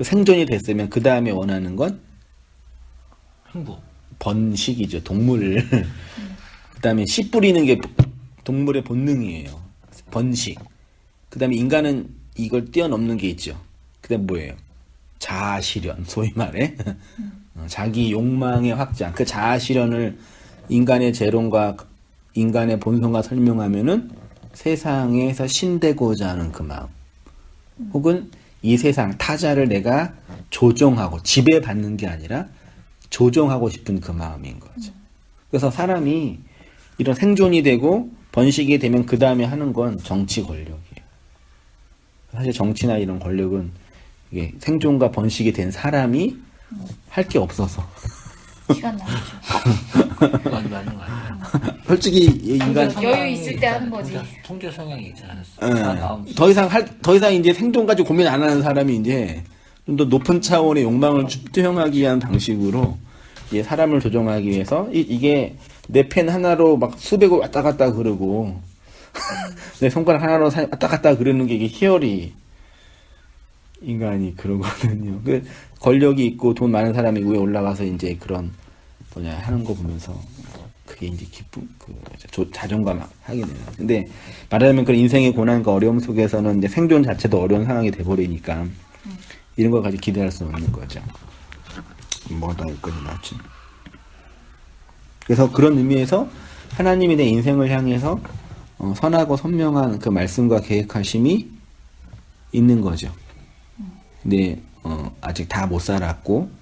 생존이 됐으면 그 다음에 원하는 건 행복. 번식이죠. 동물. 그 다음에 씨 뿌리는 게 동물의 본능이에요. 번식. 그 다음에 인간은 이걸 뛰어넘는 게 있죠. 그 다음 뭐예요? 자아실현. 소위 말해. 자기 욕망의 확장. 그 자아실현을 인간의 재론과 인간의 본성과 설명하면은 세상에서 신되고자 하는 그 마음. 혹은 이 세상, 타자를 내가 조종하고 지배받는 게 아니라 조종하고 싶은 그 마음인 거죠. 그래서 사람이 이런 생존이 되고 번식이 되면 그 다음에 하는 건 정치 권력이에요. 사실 정치나 이런 권력은 이게 생존과 번식이 된 사람이 할 게 없어서. 시간 나죠. 맞는 거 아니에요? 솔직히 인간 여유 있을 때 하는 거지. 통제 성향이 있잖아요. 더 이상 이제 생존 가지고 고민 안 하는 사람이 이제 좀 더 높은 차원의 욕망을 투영하기 위한 방식으로 이제 사람을 조종하기 위해서 이게 내 펜 하나로 막 수백을 왔다 갔다 그러고 내 손가락 하나로 왔다 갔다 그러는 게 이게 희열이 인간이 그러거든요. 그 권력이 있고 돈 많은 사람이 위에 올라가서 이제 그런 하는 거 보면서 그게 이제 기쁨, 자존감 하게 되는. 근데 말하자면 그런 인생의 고난과 어려움 속에서는 이제 생존 자체도 어려운 상황이 돼버리니까 이런 걸 가지고 기대할 수는 없는 거죠. 뭐다 여기까지 나왔지. 그래서 그런 의미에서 하나님이 내 인생을 향해서 선하고 선명한 그 말씀과 계획하심이 있는 거죠. 근데 아직 다 못 살았고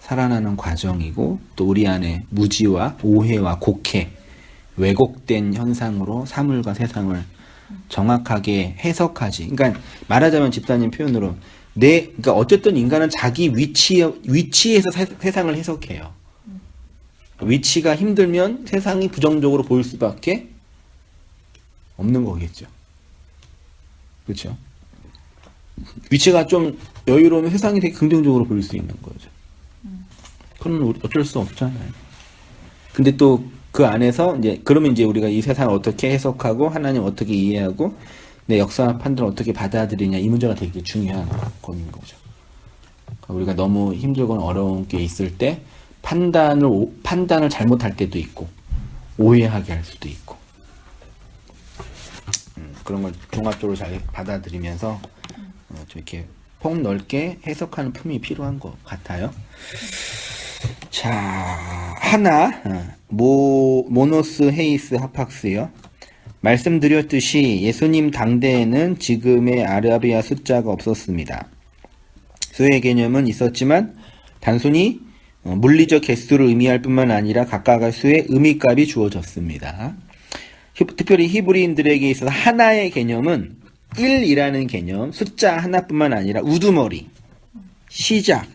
살아나는 과정이고 또 우리 안에 무지와 오해와 곡해 왜곡된 현상으로 사물과 세상을 정확하게 해석하지. 그러니까 말하자면 집사님 표현으로 그러니까 어쨌든 인간은 자기 위치에서 세상을 해석해요. 위치가 힘들면 세상이 부정적으로 보일 수밖에 없는 거겠죠. 그렇죠? 위치가 좀 여유로우면 세상이 되게 긍정적으로 보일 수 있는 거죠. 그건 어쩔 수 없잖아요. 근데 또 그 안에서 그러면 우리가 이 세상을 어떻게 해석하고 하나님 어떻게 이해하고 내 역사 판단을 어떻게 받아들이냐 이 문제가 되게 중요한 고민인 거죠. 그러니까 우리가 너무 힘들거나 어려운 게 있을 때 판단을 잘못할 때도 있고 오해하게 할 수도 있고 그런 걸 종합적으로 잘 받아들이면서 좀 이렇게 폭넓게 해석하는 품이 필요한 것 같아요. 자, 하나 모노스 헤이스 하팍스요. 말씀드렸듯이 예수님 당대에는 지금의 아라비아 숫자가 없었습니다. 수의 개념은 있었지만 단순히 물리적 개수를 의미할 뿐만 아니라 각각의 수의 의미값이 주어졌습니다. 특별히 히브리인들에게 있어서 하나의 개념은 1이라는 개념, 숫자 하나뿐만 아니라 우두머리, 시작,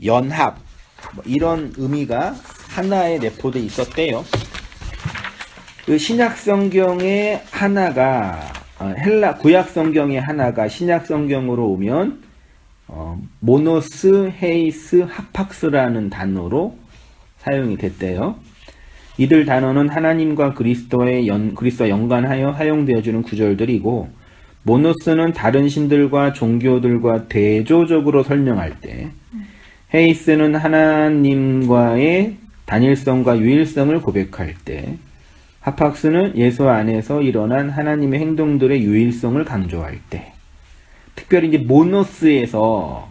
연합 이런 의미가 하나에 내포되어 있었대요. 그 신약 성경의 하나가 구약 성경의 하나가 신약 성경으로 오면 모노스 헤이스 하팍스라는 단어로 사용이 됐대요. 이들 단어는 하나님과 그리스도와 연관하여 사용되어주는 구절들이고 모노스는 다른 신들과 종교들과 대조적으로 설명할 때 헤이스는 하나님과의 단일성과 유일성을 고백할 때 하팍스는 예수 안에서 일어난 하나님의 행동들의 유일성을 강조할 때 특별히 이제 모노스에서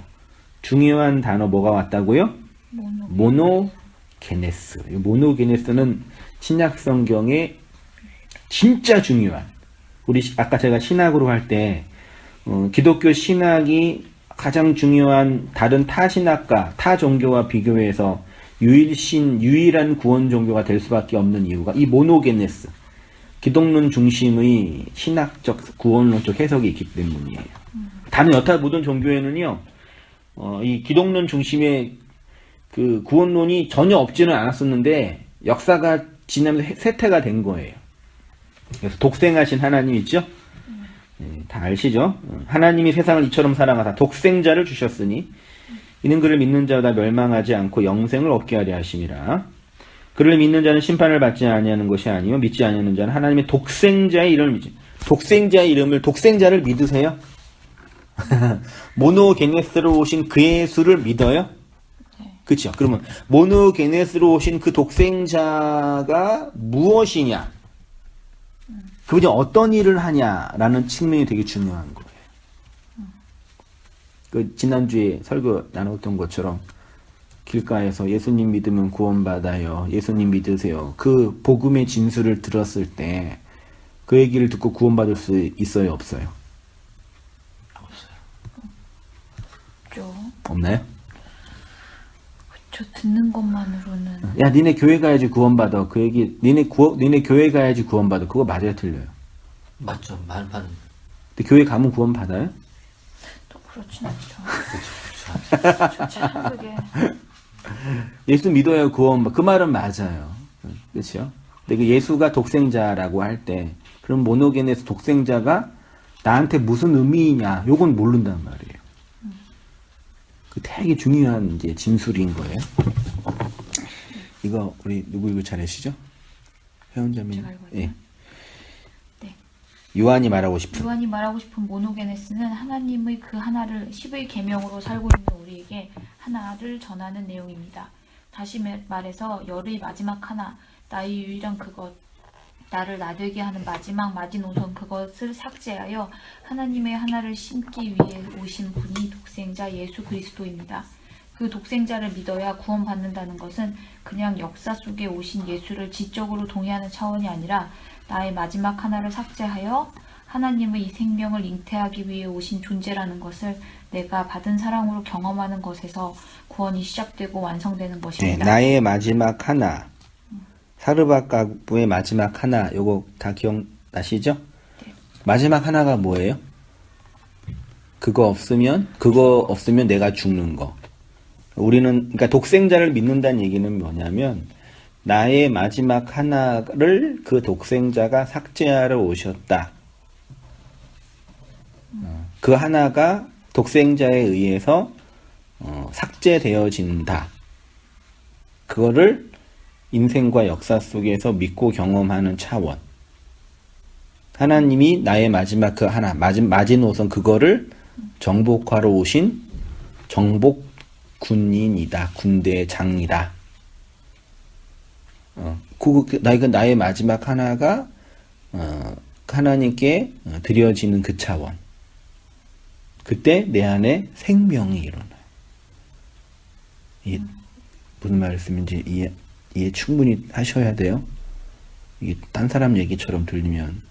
중요한 단어 뭐가 왔다고요? 모노게네스. 모노게네스는 신약 성경의 진짜 중요한 우리 아까 제가 신학으로 할 때 기독교 신학이 가장 중요한 다른 타 신학과 타 종교와 비교해서 유일한 구원 종교가 될 수밖에 없는 이유가 이 모노게네스 기독론 중심의 신학적 구원론적 해석이 있기 때문이에요. 다른 여타 모든 종교에는요 이 기독론 중심의 그 구원론이 전혀 없지는 않았었는데 역사가 지나면서 쇠퇴가 된 거예요. 그래서 독생하신 하나님 있죠? 다 아시죠? 하나님이 세상을 이처럼 사랑하사 독생자를 주셨으니 이는 그를 믿는 자가 멸망하지 않고 영생을 얻게 하려 하심이라. 그를 믿는 자는 심판을 받지 아니하는 것이 아니요 믿지 아니하는 자는 하나님의 독생자의 이름을 믿지. 독생자를 믿으세요? 모노게네스로 오신 그 예수를 믿어요? 그렇죠. 그러면 모노게네스로 오신 그 독생자가 무엇이냐? 그분이 어떤 일을 하냐라는 측면이 되게 중요한 거예요. 그 지난주에 설교 나눴던 것처럼 길가에서 예수님 믿으면 구원받아요. 예수님 믿으세요. 그 복음의 진술을 들었을 때 그 얘기를 듣고 구원받을 수 있어요? 없어요? 없죠. 없나요? 저 듣는 것만으로는 야, 니네 교회 가야지 구원받아. 그 얘기, 니네 교회 가야지 구원받아. 그거 맞아요, 틀려요? 맞죠. 말 받는. 근데 교회 가면 구원받아요? 또 그렇진 않죠. 좋지 그게. 예수 믿어야 구원받아. 그 말은 맞아요. 그렇죠? 근데 그 예수가 독생자라고 할 때, 그럼 모노게네스 독생자가 나한테 무슨 의미이냐, 요건 모른단 말이에요. 그 되게 중요한 이제 진술인 거예요. 이거 우리 누구 이거 잘 아시죠? 회원자님. 제가 읽어요. 예. 네. 요한이 말하고 싶은. 요한이 말하고 싶은 모노게네스는 하나님의 그 하나를 10의 계명으로 살고 있는 우리에게 하나를 전하는 내용입니다. 다시 말해서 열의 마지막 하나, 나의 유일한 그것, 나를 나되게 하는 마지막 마지노선 그것을 삭제하여 하나님의 하나를 심기 위해 오신 분이 독생자 예수 그리스도입니다. 그 독생자를 믿어야 구원받는다는 것은 그냥 역사 속에 오신 예수를 지적으로 동의하는 차원이 아니라 나의 마지막 하나를 삭제하여 하나님의 이 생명을 잉태하기 위해 오신 존재라는 것을 내가 받은 사랑으로 경험하는 것에서 구원이 시작되고 완성되는 네, 것입니다. 나의 마지막 하나. 사르밧가부의 마지막 하나. 요거 다 기억나시죠? 네. 마지막 하나가 뭐예요? 그거 없으면 내가 죽는 거. 그러니까 독생자를 믿는다는 얘기는 뭐냐면, 나의 마지막 하나를 그 독생자가 삭제하러 오셨다. 그 하나가 독생자에 의해서 삭제되어진다. 그거를 인생과 역사 속에서 믿고 경험하는 차원. 하나님이 나의 마지막 그 하나, 마지노선 그거를 정복하러 오신 정복군인이다. 군대의 장이다. 나의 마지막 하나가 하나님께 드려지는 그 차원. 그때 내 안에 생명이 일어나요. 이게 무슨 말씀인지 이해 충분히 하셔야 돼요. 이게 딴 사람 얘기처럼 들리면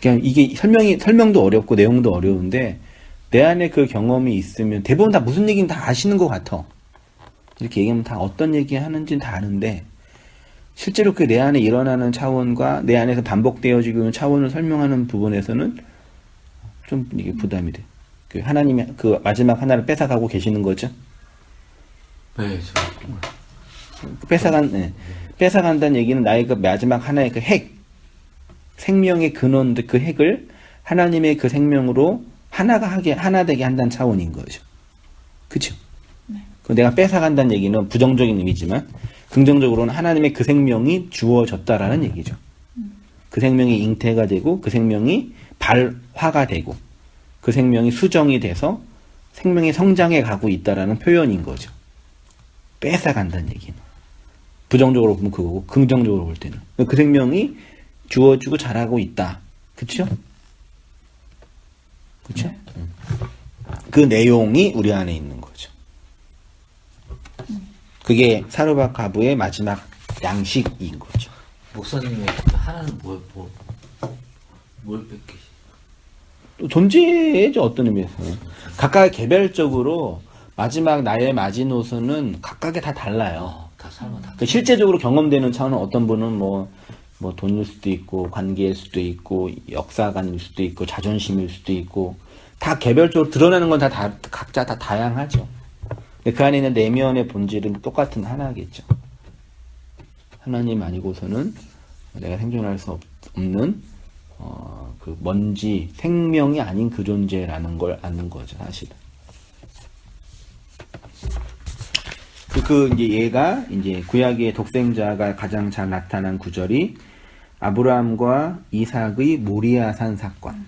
그냥 이게 설명도 어렵고 내용도 어려운데 내 안에 그 경험이 있으면 대부분 다 무슨 얘기는 다 아시는 것 같아. 이렇게 얘기하면 다 어떤 얘기 하는지는 다 아는데 실제로 그 내 안에 일어나는 차원과 내 안에서 반복되어지고 있는 차원을 설명하는 부분에서는 좀 이게 부담이 돼. 그 하나님이 그 마지막 하나를 뺏어가고 계시는 거죠. 네, 뺏어간다는 얘기는 나의 그 마지막 하나의 그 생명의 근원, 그 핵을 하나님의 그 생명으로 하나 되게 한다는 차원인 거죠. 그쵸? 네. 내가 뺏어간다는 얘기는 부정적인 의미지만, 긍정적으로는 하나님의 그 생명이 주어졌다라는 얘기죠. 그 생명이 잉태가 되고, 그 생명이 발화가 되고, 그 생명이 수정이 돼서 생명의 성장해 가고 있다라는 표현인 거죠. 뺏어간다는 얘기는. 부정적으로 보면 그거고, 긍정적으로 볼 때는. 그 생명이 주어지고 자라고 있다. 그쵸? 그쵸? 네. 그 내용이 우리 안에 있는 거죠. 그게 사르밧가부의 마지막 양식인 거죠. 목사님의 하나는 뭘 뺏기시? 또 존재죠, 어떤 의미에서. 각각 개별적으로 마지막 나의 마지노선은 각각에 다 달라요. 다 살면 다. 그 실제적으로 경험되는 차원은 어떤 분은 뭐 돈일 수도 있고, 관계일 수도 있고, 역사관일 수도 있고, 자존심일 수도 있고, 다 개별적으로 드러나는 건 각자 다 다양하죠. 근데 그 안에 있는 내면의 본질은 똑같은 하나겠죠. 하나님 아니고서는 내가 생존할 수 없는, 그 먼지, 생명이 아닌 그 존재라는 걸 아는 거죠, 사실은. 이제 얘가, 이제 구약의 독생자가 가장 잘 나타난 구절이 아브라함과 이삭의 모리아산 사건.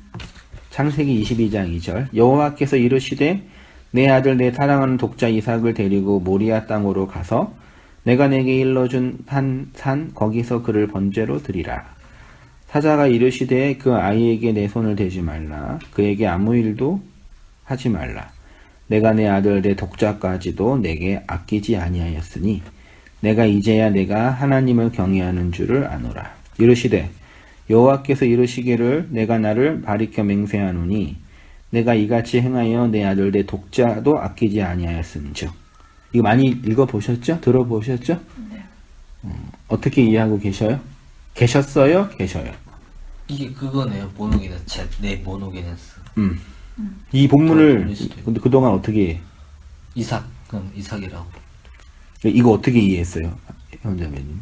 창세기 22장 2절. 여호와께서 이르시되 내 아들 내 사랑하는 독자 이삭을 데리고 모리아 땅으로 가서 내가 내게 일러준 한 산 거기서 그를 번제로 드리라. 사자가 이르시되 그 아이에게 내 손을 대지 말라. 그에게 아무 일도 하지 말라. 내가 내 아들 내 독자까지도 내게 아끼지 아니하였으니 내가 이제야 내가 하나님을 경외하는 줄을 아노라. 이르시되 여호와께서 이르시기를 내가 나를 가리켜 맹세하노니 내가 이같이 행하여 내 아들 내 독자도 아끼지 아니하였은즉. 이거 많이 읽어보셨죠? 들어보셨죠? 네. 어떻게 이해하고 계셔요? 계셨어요? 계셔요? 이게 그거네요. 모노게네스. 네, 모노게네스. 이 본문을 그럴 수도 있고. 근데 그동안 어떻게 그럼 이삭이라고. 이거 어떻게 이해했어요? 현자매님.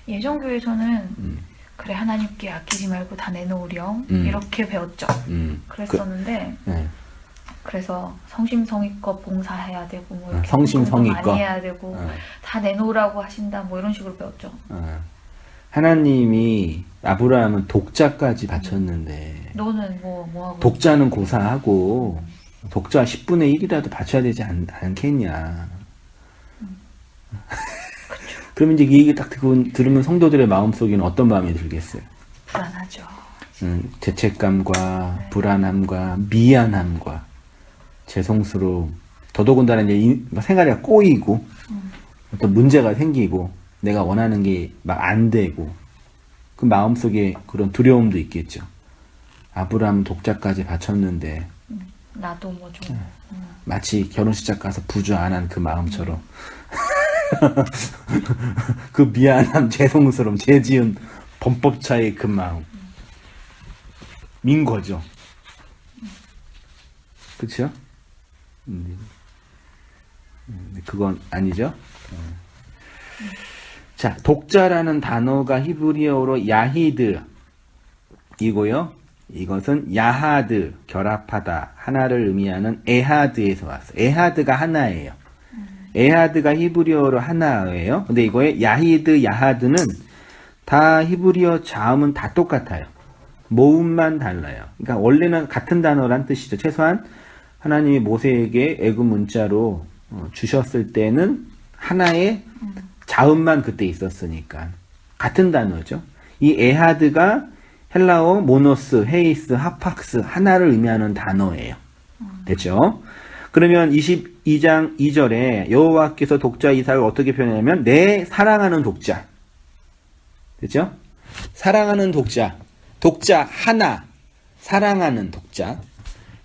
예전 교회에서는 그래 하나님께 아끼지 말고 다 내놓으렴 이렇게 배웠죠. 그랬었는데 네. 그래서 성심성의껏 봉사해야 되고 뭐 이렇게 성심성의껏. 많이 해야 되고 다 내놓으라고 하신다 뭐 이런 식으로 배웠죠. 하나님이 아브라함은 독자까지 바쳤는데 너는 뭐 하고 독자는 고사하고 독자 10분의 1이라도 바쳐야 되지 않겠냐. 그러면 이제 이 얘기 딱 들으면 성도들의 마음속에는 어떤 마음이 들겠어요? 불안하죠. 죄책감과 불안함과 미안함과 죄송스러움, 더더군다나 이제 생활이 꼬이고 어떤 문제가 생기고 내가 원하는 게 막 안 되고 그 마음속에 그런 두려움도 있겠죠. 아브라함 독자까지 바쳤는데 나도 뭐 좀 마치 결혼식장 가서 부주 안 한 그 마음처럼 그 미안함, 죄송스러움, 죄지은 범법차의 그 마음 민 거죠. 그쵸? 그건 아니죠. 자, 독자라는 단어가 히브리어로 야히드 이고요. 이것은 야하드, 결합하다, 하나를 의미하는 에하드에서 왔어요. 에하드가 하나예요. 에하드가 히브리어로 하나예요. 근데 이거의 야히드, 야하드는 다 히브리어 자음은 다 똑같아요. 모음만 달라요. 그러니까 원래는 같은 단어란 뜻이죠. 최소한 하나님이 모세에게 애굽 문자로 주셨을 때는 하나의 자음만 그때 있었으니까 같은 단어죠. 이 에하드가 헬라어 모노스, 헤이스, 하팍스 하나를 의미하는 단어예요. 됐죠? 그러면 22장 2절에 여호와께서 독자 이삭을 어떻게 표현하냐면 내 사랑하는 독자. 됐죠? 사랑하는 독자. 독자 하나. 사랑하는 독자.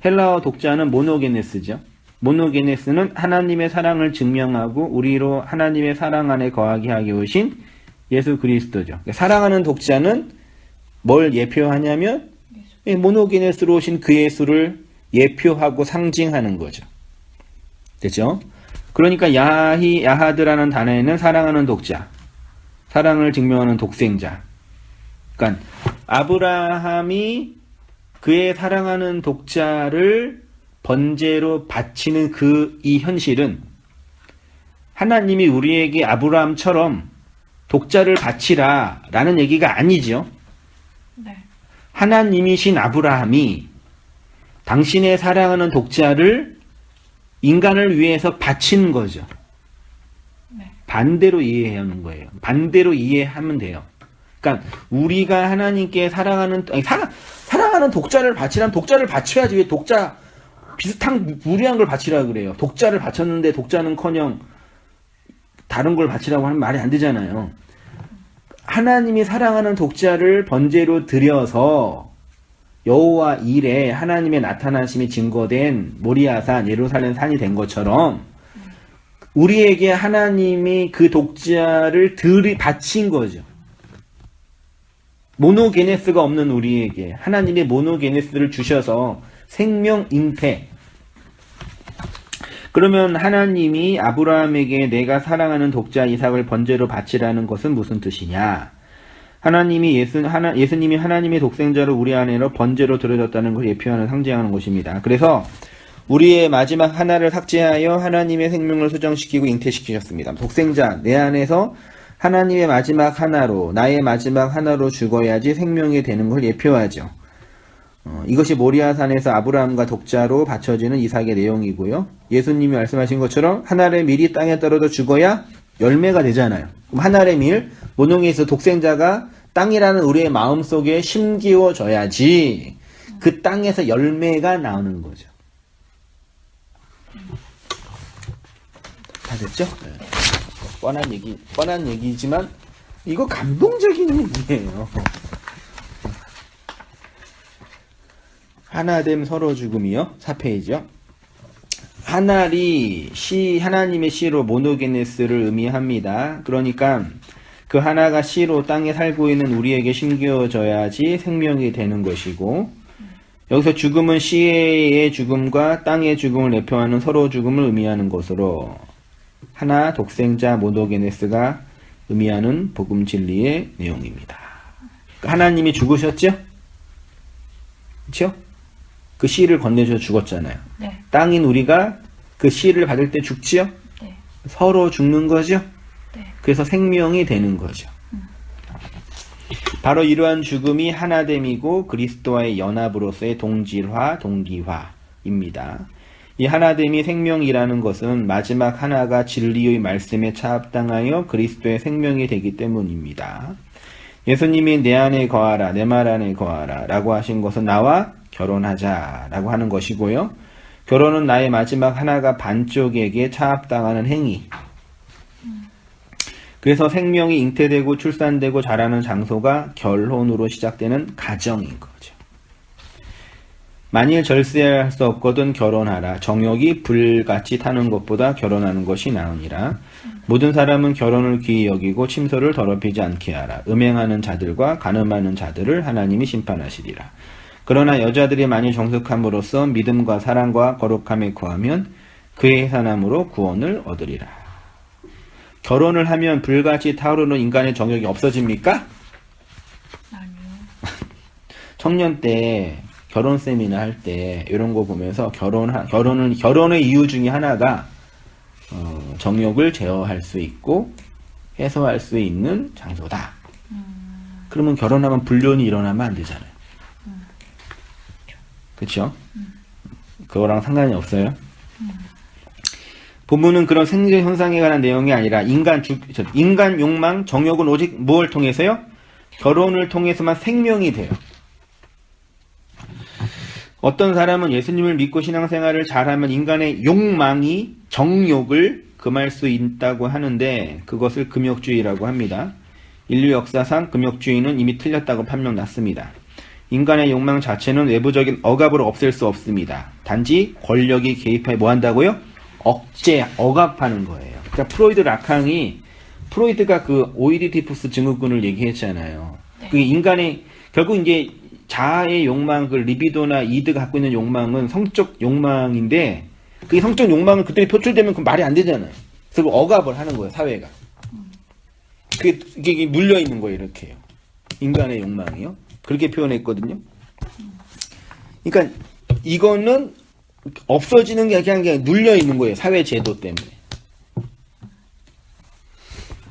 헬라어 독자는 모노게네스죠. 모노게네스는 하나님의 사랑을 증명하고 우리로 하나님의 사랑 안에 거하게 하기 오신 예수 그리스도죠. 사랑하는 독자는 뭘 예표하냐면 모노게네스로 오신 그 예수를 예표하고 상징하는 거죠. 됐죠? 그러니까 야하드라는 단어에는 사랑하는 독자, 사랑을 증명하는 독생자. 그러니까 아브라함이 그의 사랑하는 독자를 번제로 바치는 이 현실은 하나님이 우리에게 아브라함처럼 독자를 바치라 라는 얘기가 아니죠. 네. 하나님이신 아브라함이 당신의 사랑하는 독자를 인간을 위해서 바친 거죠. 네. 반대로 이해하는 거예요. 반대로 이해하면 돼요. 그러니까 우리가 하나님께 사랑하는 독자를 바치라면 독자를 바쳐야지 왜 독자 비슷한 무리한 걸 바치라 그래요. 독자를 바쳤는데 독자는커녕 다른 걸 바치라고 하면 말이 안 되잖아요. 하나님이 사랑하는 독자를 번제로 드려서 여호와 일에 하나님의 나타나심이 증거된 모리아산 예루살렘 산이 된 것처럼 우리에게 하나님이 그 독자를 바친 거죠. 모노게네스가 없는 우리에게 하나님이 모노게네스를 주셔서 생명 잉태. 그러면 하나님이 아브라함에게 내가 사랑하는 독자 이삭을 번제로 바치라는 것은 무슨 뜻이냐? 하나님이 예수님이 하나님의 독생자로 우리 안에로 번제로 드려졌다는 것을 예표하는 상징하는 것입니다. 그래서 우리의 마지막 하나를 삭제하여 하나님의 생명을 수정시키고 잉태시키셨습니다. 독생자 내 안에서 하나님의 마지막 하나로 나의 마지막 하나로 죽어야지 생명이 되는 걸 예표하죠. 이것이 모리아산에서 아브라함과 독자로 바쳐지는 이삭의 내용이고요. 예수님이 말씀하신 것처럼 하늘의 밀이 땅에 떨어져 죽어야 열매가 되잖아요. 그럼 하늘의 밀, 모농에서 독생자가 땅이라는 우리의 마음속에 심기워져야지 그 땅에서 열매가 나오는 거죠. 다 됐죠? 네. 뻔한 얘기지만 이거 감동적인 얘기예요. 하나됨 서로 죽음이요. 4페이지요. 하나리 하나님의 시로 모노게네스를 의미합니다. 그러니까 그 하나가 시로 땅에 살고 있는 우리에게 심겨져야지 생명이 되는 것이고, 여기서 죽음은 시의 죽음과 땅의 죽음을 내표하는 서로 죽음을 의미하는 것으로 하나 독생자 모노게네스가 의미하는 복음 진리의 내용입니다. 하나님이 죽으셨죠? 그렇죠? 그 씨를 건네셔서 죽었잖아요. 네. 땅인 우리가 그 씨를 받을 때 죽지요? 네. 서로 죽는 거죠? 네. 그래서 생명이 되는 거죠. 바로 이러한 죽음이 하나됨이고 그리스도와의 연합으로서의 동질화, 동기화입니다. 이 하나됨이 생명이라는 것은 마지막 하나가 진리의 말씀에 차합당하여 그리스도의 생명이 되기 때문입니다. 예수님이 내 안에 거하라, 내 말 안에 거하라 라고 하신 것은 나와 결혼하자 라고 하는 것이고요. 결혼은 나의 마지막 하나가 반쪽에게 차합당하는 행위. 그래서 생명이 잉태되고 출산되고 자라는 장소가 결혼으로 시작되는 가정인 거죠. 만일 절세할 수 없거든 결혼하라. 정욕이 불같이 타는 것보다 결혼하는 것이 나으니라. 모든 사람은 결혼을 귀히 여기고 침소를 더럽히지 않게 하라. 음행하는 자들과 간음하는 자들을 하나님이 심판하시리라. 그러나 여자들이 만일 정숙함으로써 믿음과 사랑과 거룩함에 거하면 그의 해산함으로 구원을 얻으리라. 결혼을 하면 불같이 타오르는 인간의 정욕이 없어집니까? 아니요. 청년 때 결혼 세미나 할 때 이런 거 보면서 결혼의 이유 중에 하나가 정욕을 제어할 수 있고 해소할 수 있는 장소다. 그러면 결혼하면 불륜이 일어나면 안 되잖아요. 그렇죠? 그거랑 상관이 없어요. 본문은 그런 생리 현상에 관한 내용이 아니라 인간 욕망, 정욕은 오직 무엇을 통해서요? 결혼을 통해서만 생명이 돼요. 어떤 사람은 예수님을 믿고 신앙생활을 잘하면 인간의 욕망이 정욕을 금할 수 있다고 하는데 그것을 금욕주의라고 합니다. 인류 역사상 금욕주의는 이미 틀렸다고 판명났습니다. 인간의 욕망 자체는 외부적인 억압으로 없앨 수 없습니다. 단지 권력이 개입하여 뭐 한다고요? 억압하는 거예요. 그러니까 프로이드가 그 오이디푸스 증후군을 얘기했잖아요. 네. 그게 인간의 결국 이제 자아의 욕망, 그 리비도나 이드가 갖고 있는 욕망은 성적 욕망인데 그 성적 욕망은 그때 표출되면 그 말이 안 되잖아요. 그래서 억압을 하는 거예요, 사회가. 그게 물려 있는 거예요, 이렇게요. 인간의 욕망이요. 그렇게 표현했거든요. 그러니까 이거는 없어지는 게 아니라 눌려 있는 거예요, 사회 제도 때문에.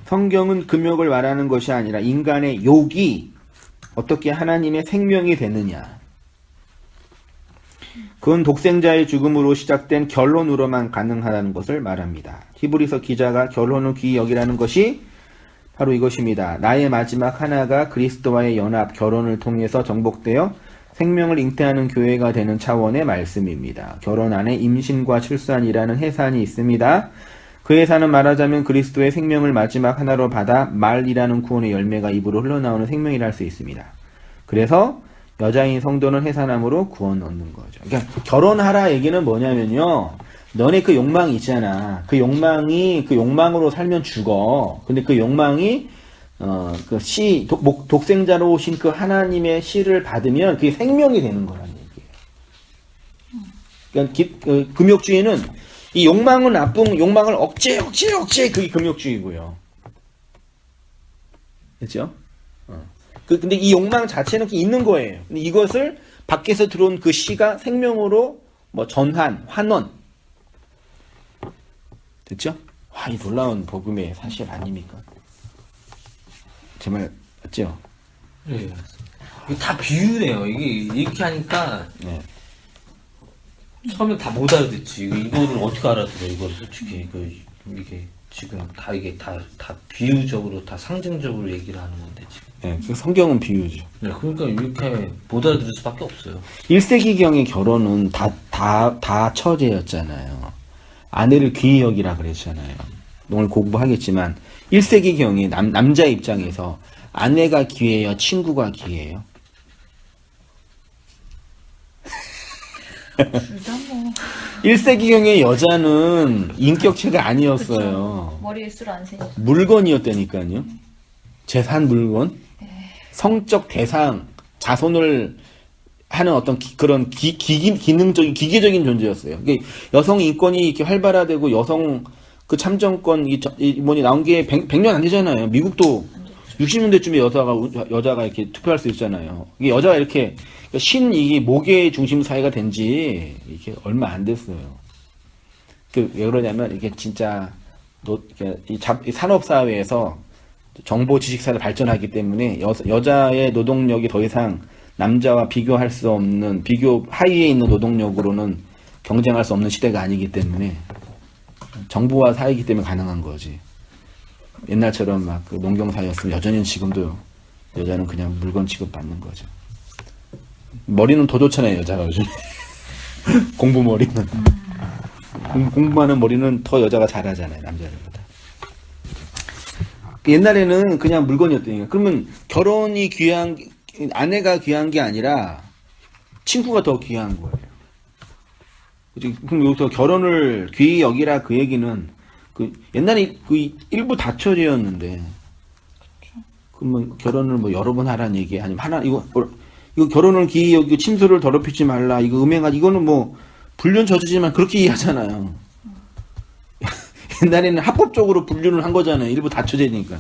성경은 금욕을 말하는 것이 아니라 인간의 욕이 어떻게 하나님의 생명이 되느냐. 그건 독생자의 죽음으로 시작된 결론으로만 가능하다는 것을 말합니다. 히브리서 기자가 결혼을 귀히 여기라는 것이 바로 이것입니다. 나의 마지막 하나가 그리스도와의 연합, 결혼을 통해서 정복되어 생명을 잉태하는 교회가 되는 차원의 말씀입니다. 결혼 안에 임신과 출산이라는 해산이 있습니다. 그의 사는 말하자면 그리스도의 생명을 마지막 하나로 받아 말이라는 구원의 열매가 입으로 흘러나오는 생명이라 할 수 있습니다. 그래서 여자인 성도는 해산함으로 구원 얻는 거죠. 그러니까 결혼하라 얘기는 뭐냐면요. 너네 그 욕망이 있잖아. 그 욕망으로 살면 죽어. 근데 그 욕망이 독생자로 오신 그 하나님의 씨를 받으면 그게 생명이 되는 거라는 얘기예요. 그러니까 금욕주의는 이 욕망은 나쁜 욕망을 억제 그게 금욕주의고요. 그렇죠? 근데 이 욕망 자체는 있는 거예요. 근데 이것을 밖에서 들어온 그 씨가 생명으로 뭐 전환, 환원. 됐죠? 와, 이 놀라운 복음의 사실 아닙니까? 정말 맞죠? 네. 이거 다 비유네요. 이게 이렇게 하니까 네. 처음에 다 못 알아듣지. 이거를 어떻게 알아들어? 이걸 솔직히 이게 지금 다 이게 다 비유적으로 다 상징적으로 얘기를 하는 건데 지금. 네, 그 성경은 비유죠. 네, 그러니까 이렇게 못 알아들을 수밖에 없어요. 1세기경의 결혼은 다 처제였잖아요. 아내를 귀히 여기라 그랬잖아요. 오늘 공부하겠지만 1세기경의 남자 입장에서 아내가 귀해요, 친구가 귀해요? 둘다 뭐 1세기경의 여자는 인격체가 아니었어요. 머리에 술 안 새죠. 물건이었다니까요. 재산 물건, 성적 대상, 자손을 하는 어떤 그런 기능적인 기계적인 존재였어요. 여성 인권이 이렇게 활발화되고 여성 그 참정권 뭐니 나온 게 100년 안 되잖아요. 미국도 60년대쯤에 여자가 이렇게 투표할 수 있잖아요. 이게 여자가 이렇게 이게 모계 중심 사회가 된 지 이게 얼마 안 됐어요. 왜 그러냐면 이게 진짜 이 산업 사회에서 정보 지식 사회가 발전하기 때문에 여자의 노동력이 더 이상 남자와 비교할 수 없는 하위에 있는 노동력으로는 경쟁할 수 없는 시대가 아니기 때문에 정보화 사회이기 때문에 가능한 거지. 옛날처럼 막 그 농경 사회였으면 여전히 지금도 여자는 그냥 물건 취급받는 거죠. 머리는 더 좋잖아요, 여자가 요즘. 공부 머리는. 공부하는 머리는 더 여자가 잘하잖아요, 남자들보다. 옛날에는 그냥 물건이었다니까. 그러면 아내가 귀한 게 아니라 친구가 더 귀한 거예요. 그럼 여기서 결혼을 귀히 여기라 그 얘기는 옛날에 일부 다처제였는데 그러면 결혼을 뭐 여러 번 하라는 얘기 아니면 이거 결혼을 귀히 여기고 침소를 더럽히지 말라 이거 음행하지 이거는 뭐 불륜 저주지만 그렇게 이해하잖아요. 옛날에는 합법적으로 불륜을 한 거잖아요. 일부 다처제니까.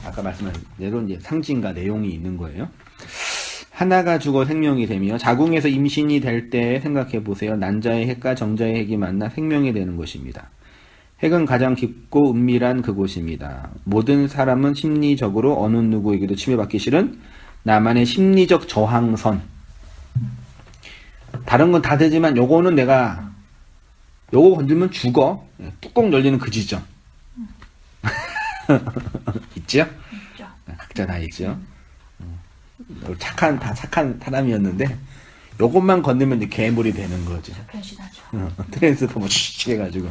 아까 말씀하신 대로 이제 상징과 내용이 있는 거예요. 하나가 죽어 생명이 되며 자궁에서 임신이 될 때 생각해 보세요. 난자의 핵과 정자의 핵이 만나 생명이 되는 것입니다. 핵은 가장 깊고 은밀한 그곳입니다. 모든 사람은 심리적으로 어느 누구에게도 침해받기 싫은 나만의 심리적 저항선. 다른 건 다 되지만 요거는 내가 요거 건들면 죽어. 뚜껑 열리는 그 지점. 있죠? 있죠. 각자 다 있죠. 착한 사람이었는데 요것만 건들면 이제 괴물이 되는 거죠. 변신하죠. 트랜스포머 뭐 해가지고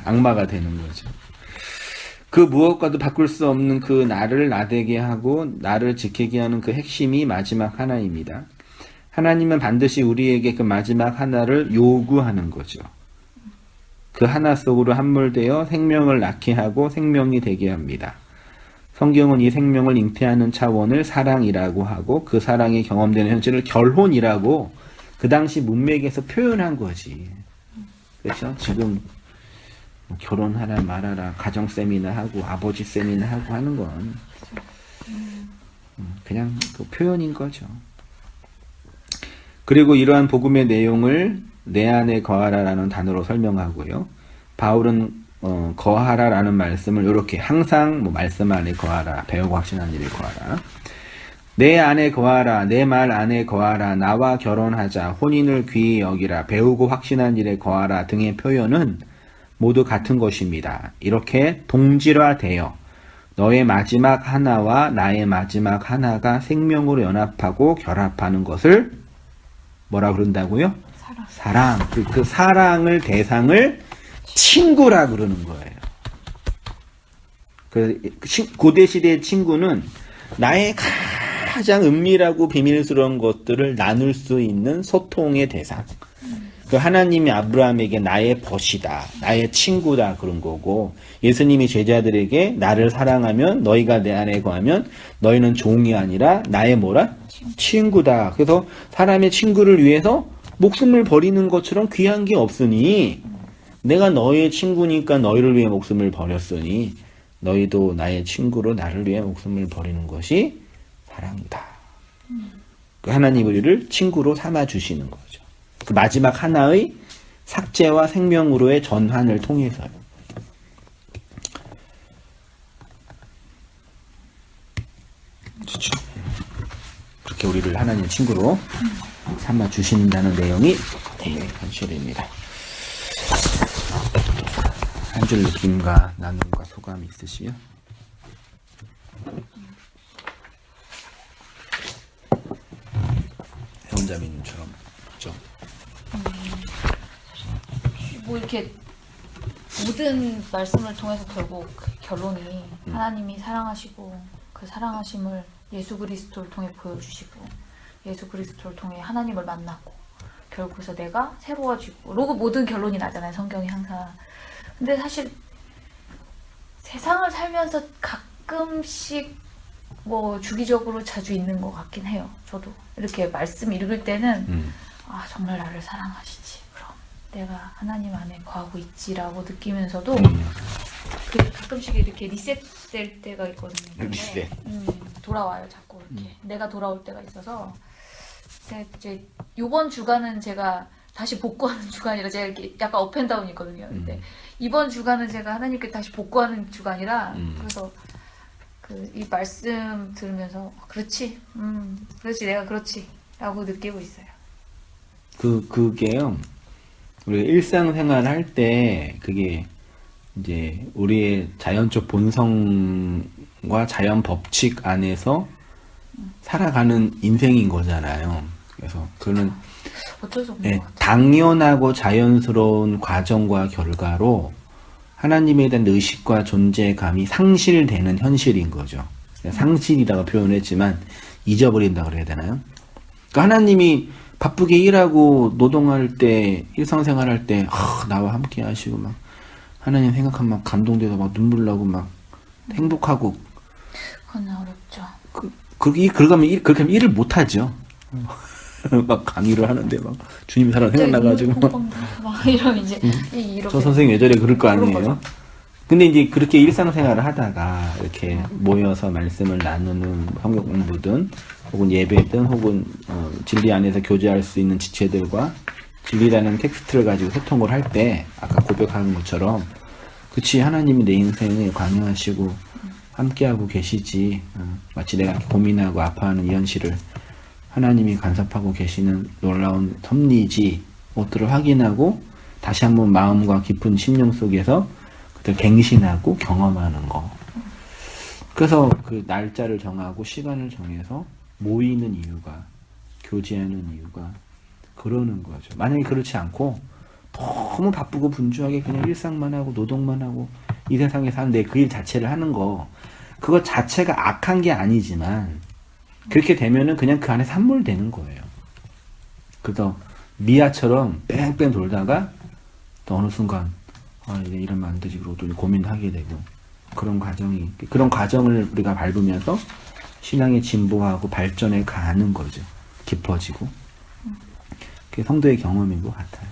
악마가 되는 거죠. 그 무엇과도 바꿀 수 없는 그 나를 나되게 하고 나를 지키게 하는 그 핵심이 마지막 하나입니다. 하나님은 반드시 우리에게 그 마지막 하나를 요구하는 거죠. 그 하나 속으로 함몰되어 생명을 낳게 하고 생명이 되게 합니다. 성경은 이 생명을 잉태하는 차원을 사랑이라고 하고 그 사랑이 경험되는 현실을 결혼이라고 그 당시 문맥에서 표현한 거지. 그렇죠? 지금 결혼하라 말하라 가정 세미나 하고 아버지 세미나 하고 하는 건 그냥 그 표현인 거죠. 그리고 이러한 복음의 내용을 내 안에 거하라라는 단어로 설명하고요. 바울은 거하라라는 말씀을 이렇게 항상 말씀 안에 거하라, 배우고 확신하는 일에 거하라, 내 안에 거하라, 내 말 안에 거하라, 나와 결혼하자, 혼인을 귀히 여기라, 배우고 확신한 일에 거하라 등의 표현은 모두 같은 것입니다. 이렇게 동질화되어 너의 마지막 하나와 나의 마지막 하나가 생명으로 연합하고 결합하는 것을 뭐라 그런다고요? 사랑. 그 사랑을 대상을 친구라 그러는 거예요. 고대 시대의 친구는 나의 가장 은밀하고 비밀스러운 것들을 나눌 수 있는 소통의 대상. 그 하나님이 아브라함에게 나의 벗이다, 나의 친구다 그런 거고, 예수님이 제자들에게 나를 사랑하면 너희가 내 안에 거하면 너희는 종이 아니라 나의 뭐라? 친구다. 그래서 사람의 친구를 위해서 목숨을 버리는 것처럼 귀한 게 없으니 내가 너희의 친구니까 너희를 위해 목숨을 버렸으니 너희도 나의 친구로 나를 위해 목숨을 버리는 것이 사랑이다. 그 하나님 우리를 친구로 삼아 주시는 거죠. 그 마지막 하나의 삭제와 생명으로의 전환을 통해서요. 그렇죠. 그렇게 우리를 하나님 친구로 삼아 주신다는 내용이 현실입니다. 한 줄 느낌과 나눔과 소감이 있으시면 회원자매님처럼 그렇죠. 뭐 이렇게 모든 말씀을 통해서 결국 결론이 하나님이 사랑하시고 그 사랑하심을 예수 그리스도를 통해 보여주시고 예수 그리스도를 통해 하나님을 만났고 결국에서 내가 새로워지고 로고 모든 결론이 나잖아요. 성경이 항상. 근데 사실 세상을 살면서 가끔씩 뭐 주기적으로 자주 있는 것 같긴 해요. 저도 이렇게 말씀 읽을 때는 아 정말 나를 사랑하시지. 그럼 내가 하나님 안에 거하고 있지라고 느끼면서도 그 가끔씩 이렇게 리셋될 때가 있거든요. 근데, 리셋. 돌아와요. 자꾸 이렇게 내가 돌아올 때가 있어서 이제 이번 주간은 제가 다시 복구하는 주간이라 제가 이렇게 약간 업앤다운이 있거든요. 근데 이번 주간은 제가 하나님께 다시 복구하는 주간이라 그래서 이 말씀 들으면서 그렇지, 그렇지 내가 그렇지 라고 느끼고 있어요. 그게요. 우리가 일상생활 할 때 그게 이제 우리의 자연적 본성과 자연 법칙 안에서 살아가는 인생인 거잖아요. 그래서 그거는 어쩔 수 없는 것 같아요. 당연하고 자연스러운 과정과 결과로 하나님에 대한 의식과 존재감이 상실되는 현실인 거죠. 상실이라고 표현했지만 잊어버린다 그래야 되나요? 그러니까 하나님이 바쁘게 일하고 노동할 때 일상생활할 때 나와 함께 하시고 막 하나님 생각하면 막 감동돼서 막 눈물 나고 막 행복하고 그건 어렵죠. 그렇게 하면 일을 못 하죠. 막 강의를 하는데 막 주님 사랑 생각나가지고 막 이러면 이제 이렇게 저 선생님 예전에 그럴 거 그런 아니에요? 거죠. 근데 이제 그렇게 일상생활을 하다가 이렇게 모여서 말씀을 나누는 성경 공부든 혹은 예배든 혹은 진리 안에서 교제할 수 있는 지체들과 진리라는 텍스트를 가지고 소통을 할 때 아까 고백하는 것처럼 그치 하나님이 내 인생을 관여하시고 함께하고 계시지 마치 내가 고민하고 아파하는 이 현실을 하나님이 간섭하고 계시는 놀라운 섭리지 것들을 확인하고 다시 한번 마음과 깊은 심령 속에서 그들 갱신하고 경험하는 거. 그래서 그 날짜를 정하고 시간을 정해서 모이는 이유가 교제하는 이유가 그러는 거죠. 만약에 그렇지 않고 너무 바쁘고 분주하게 그냥 일상만 하고 노동만 하고 이 세상에 사는데 그 일 자체를 하는 거 그거 자체가 악한 게 아니지만 그렇게 되면은 그냥 그 안에 산몰되는 거예요. 그래서 미아처럼 뺑뺑 돌다가 또 어느 순간 이제 이러면 안 되지 그러고 또 고민하게 되고 그런 과정을 우리가 밟으면서 신앙의 진보하고 발전에 가는 거죠. 깊어지고 그게 성도의 경험인 것 같아요.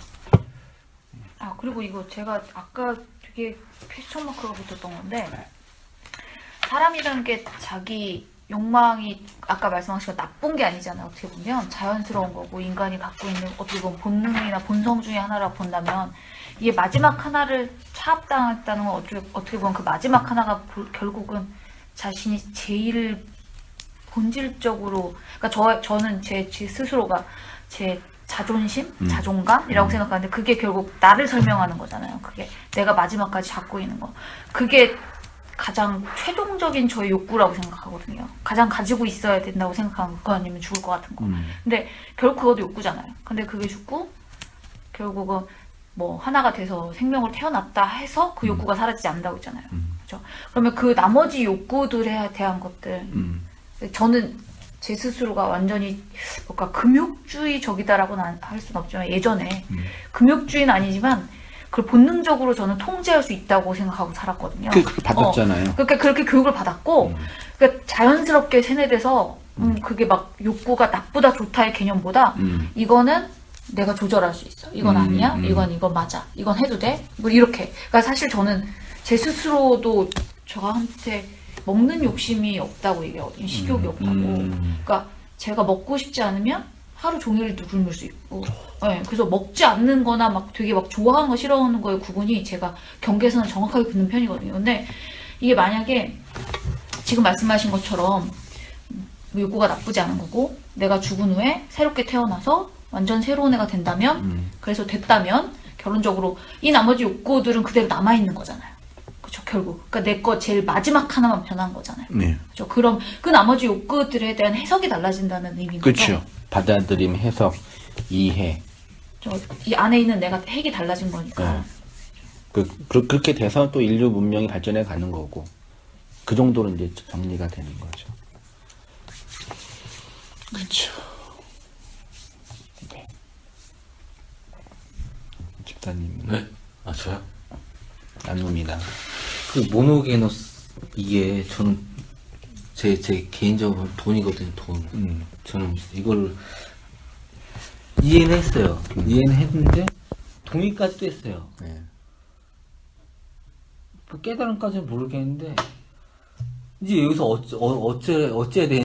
그리고 이거 제가 아까 되게 퀘스천 마크가 붙었던 건데 사람이라는 게 자기 욕망이 아까 말씀하신 거 나쁜 게 아니잖아요. 어떻게 보면 자연스러운 거고 인간이 갖고 있는 어떻게 보면 본능이나 본성 중에 하나라고 본다면 이게 마지막 하나를 차압당했다는 건 어떻게 보면 그 마지막 하나가 결국은 자신이 제일 본질적으로 그러니까 저는 제 스스로가 제 자존심, 자존감이라고 생각하는데 그게 결국 나를 설명하는 거잖아요. 그게 내가 마지막까지 갖고 있는 거. 그게 가장 최종적인 저의 욕구라고 생각하거든요. 가장 가지고 있어야 된다고 생각하는 거 아니면 죽을 것 같은 거. 근데 결국 그것도 욕구잖아요. 근데 그게 죽고 결국은 뭐 하나가 돼서 생명을 태어났다 해서 그 욕구가 사라지지 않는다고 했잖아요. 그렇죠? 그러면 그 나머지 욕구들에 대한 것들 저는 제 스스로가 완전히 뭔가 금욕주의적이다라고는 할 수는 없지만 예전에 금욕주의는 아니지만 그걸 본능적으로 저는 통제할 수 있다고 생각하고 살았거든요. 그걸 받았잖아요. 그러니까 그렇게 교육을 받았고 그러니까 자연스럽게 세뇌돼서 그게 막 욕구가 나쁘다 좋다의 개념보다 이거는 내가 조절할 수 있어. 이건 아니야. 이건 맞아. 이건 해도 돼. 뭐 이렇게. 그러니까 사실 저는 제 스스로도 저한테 먹는 욕심이 없다고 얘기하거든요. 식욕이 없다고. 그러니까 제가 먹고 싶지 않으면 하루 종일도 굶을 수 있고. 네, 그래서 먹지 않는 거나 막 되게 막 좋아하는 거 싫어하는 거의 구분이 제가 경계선을 정확하게 긋는 편이거든요. 근데 이게 만약에 지금 말씀하신 것처럼 욕구가 나쁘지 않은 거고 내가 죽은 후에 새롭게 태어나서 완전 새로운 애가 된다면 그래서 됐다면 결론적으로 이 나머지 욕구들은 그대로 남아있는 거잖아요. 그렇죠. 결국 그러니까 내 거 제일 마지막 하나만 변한 거잖아요. 네. 그렇죠. 그럼 그 나머지 욕구들에 대한 해석이 달라진다는 의미인 거죠. 그렇죠. 받아들임, 해석, 이해. 이 안에 있는 내가 핵이 달라진 거니까. 네. 그렇게 돼서 또 인류 문명이 발전해 가는 거고 그 정도로 이제 정리가 되는 거죠. 그렇죠. 네. 집사님. 네? 아 저요? 나눕니다. 그 모노게노스 이게 저는 제 개인적으로 돈이거든요. 돈. 저는 이걸 이해는 했어요. 이해는 했는데 동의까지도 했어요. 네. 뭐 깨달음까지는 모르겠는데 이제 여기서 어째야 되는지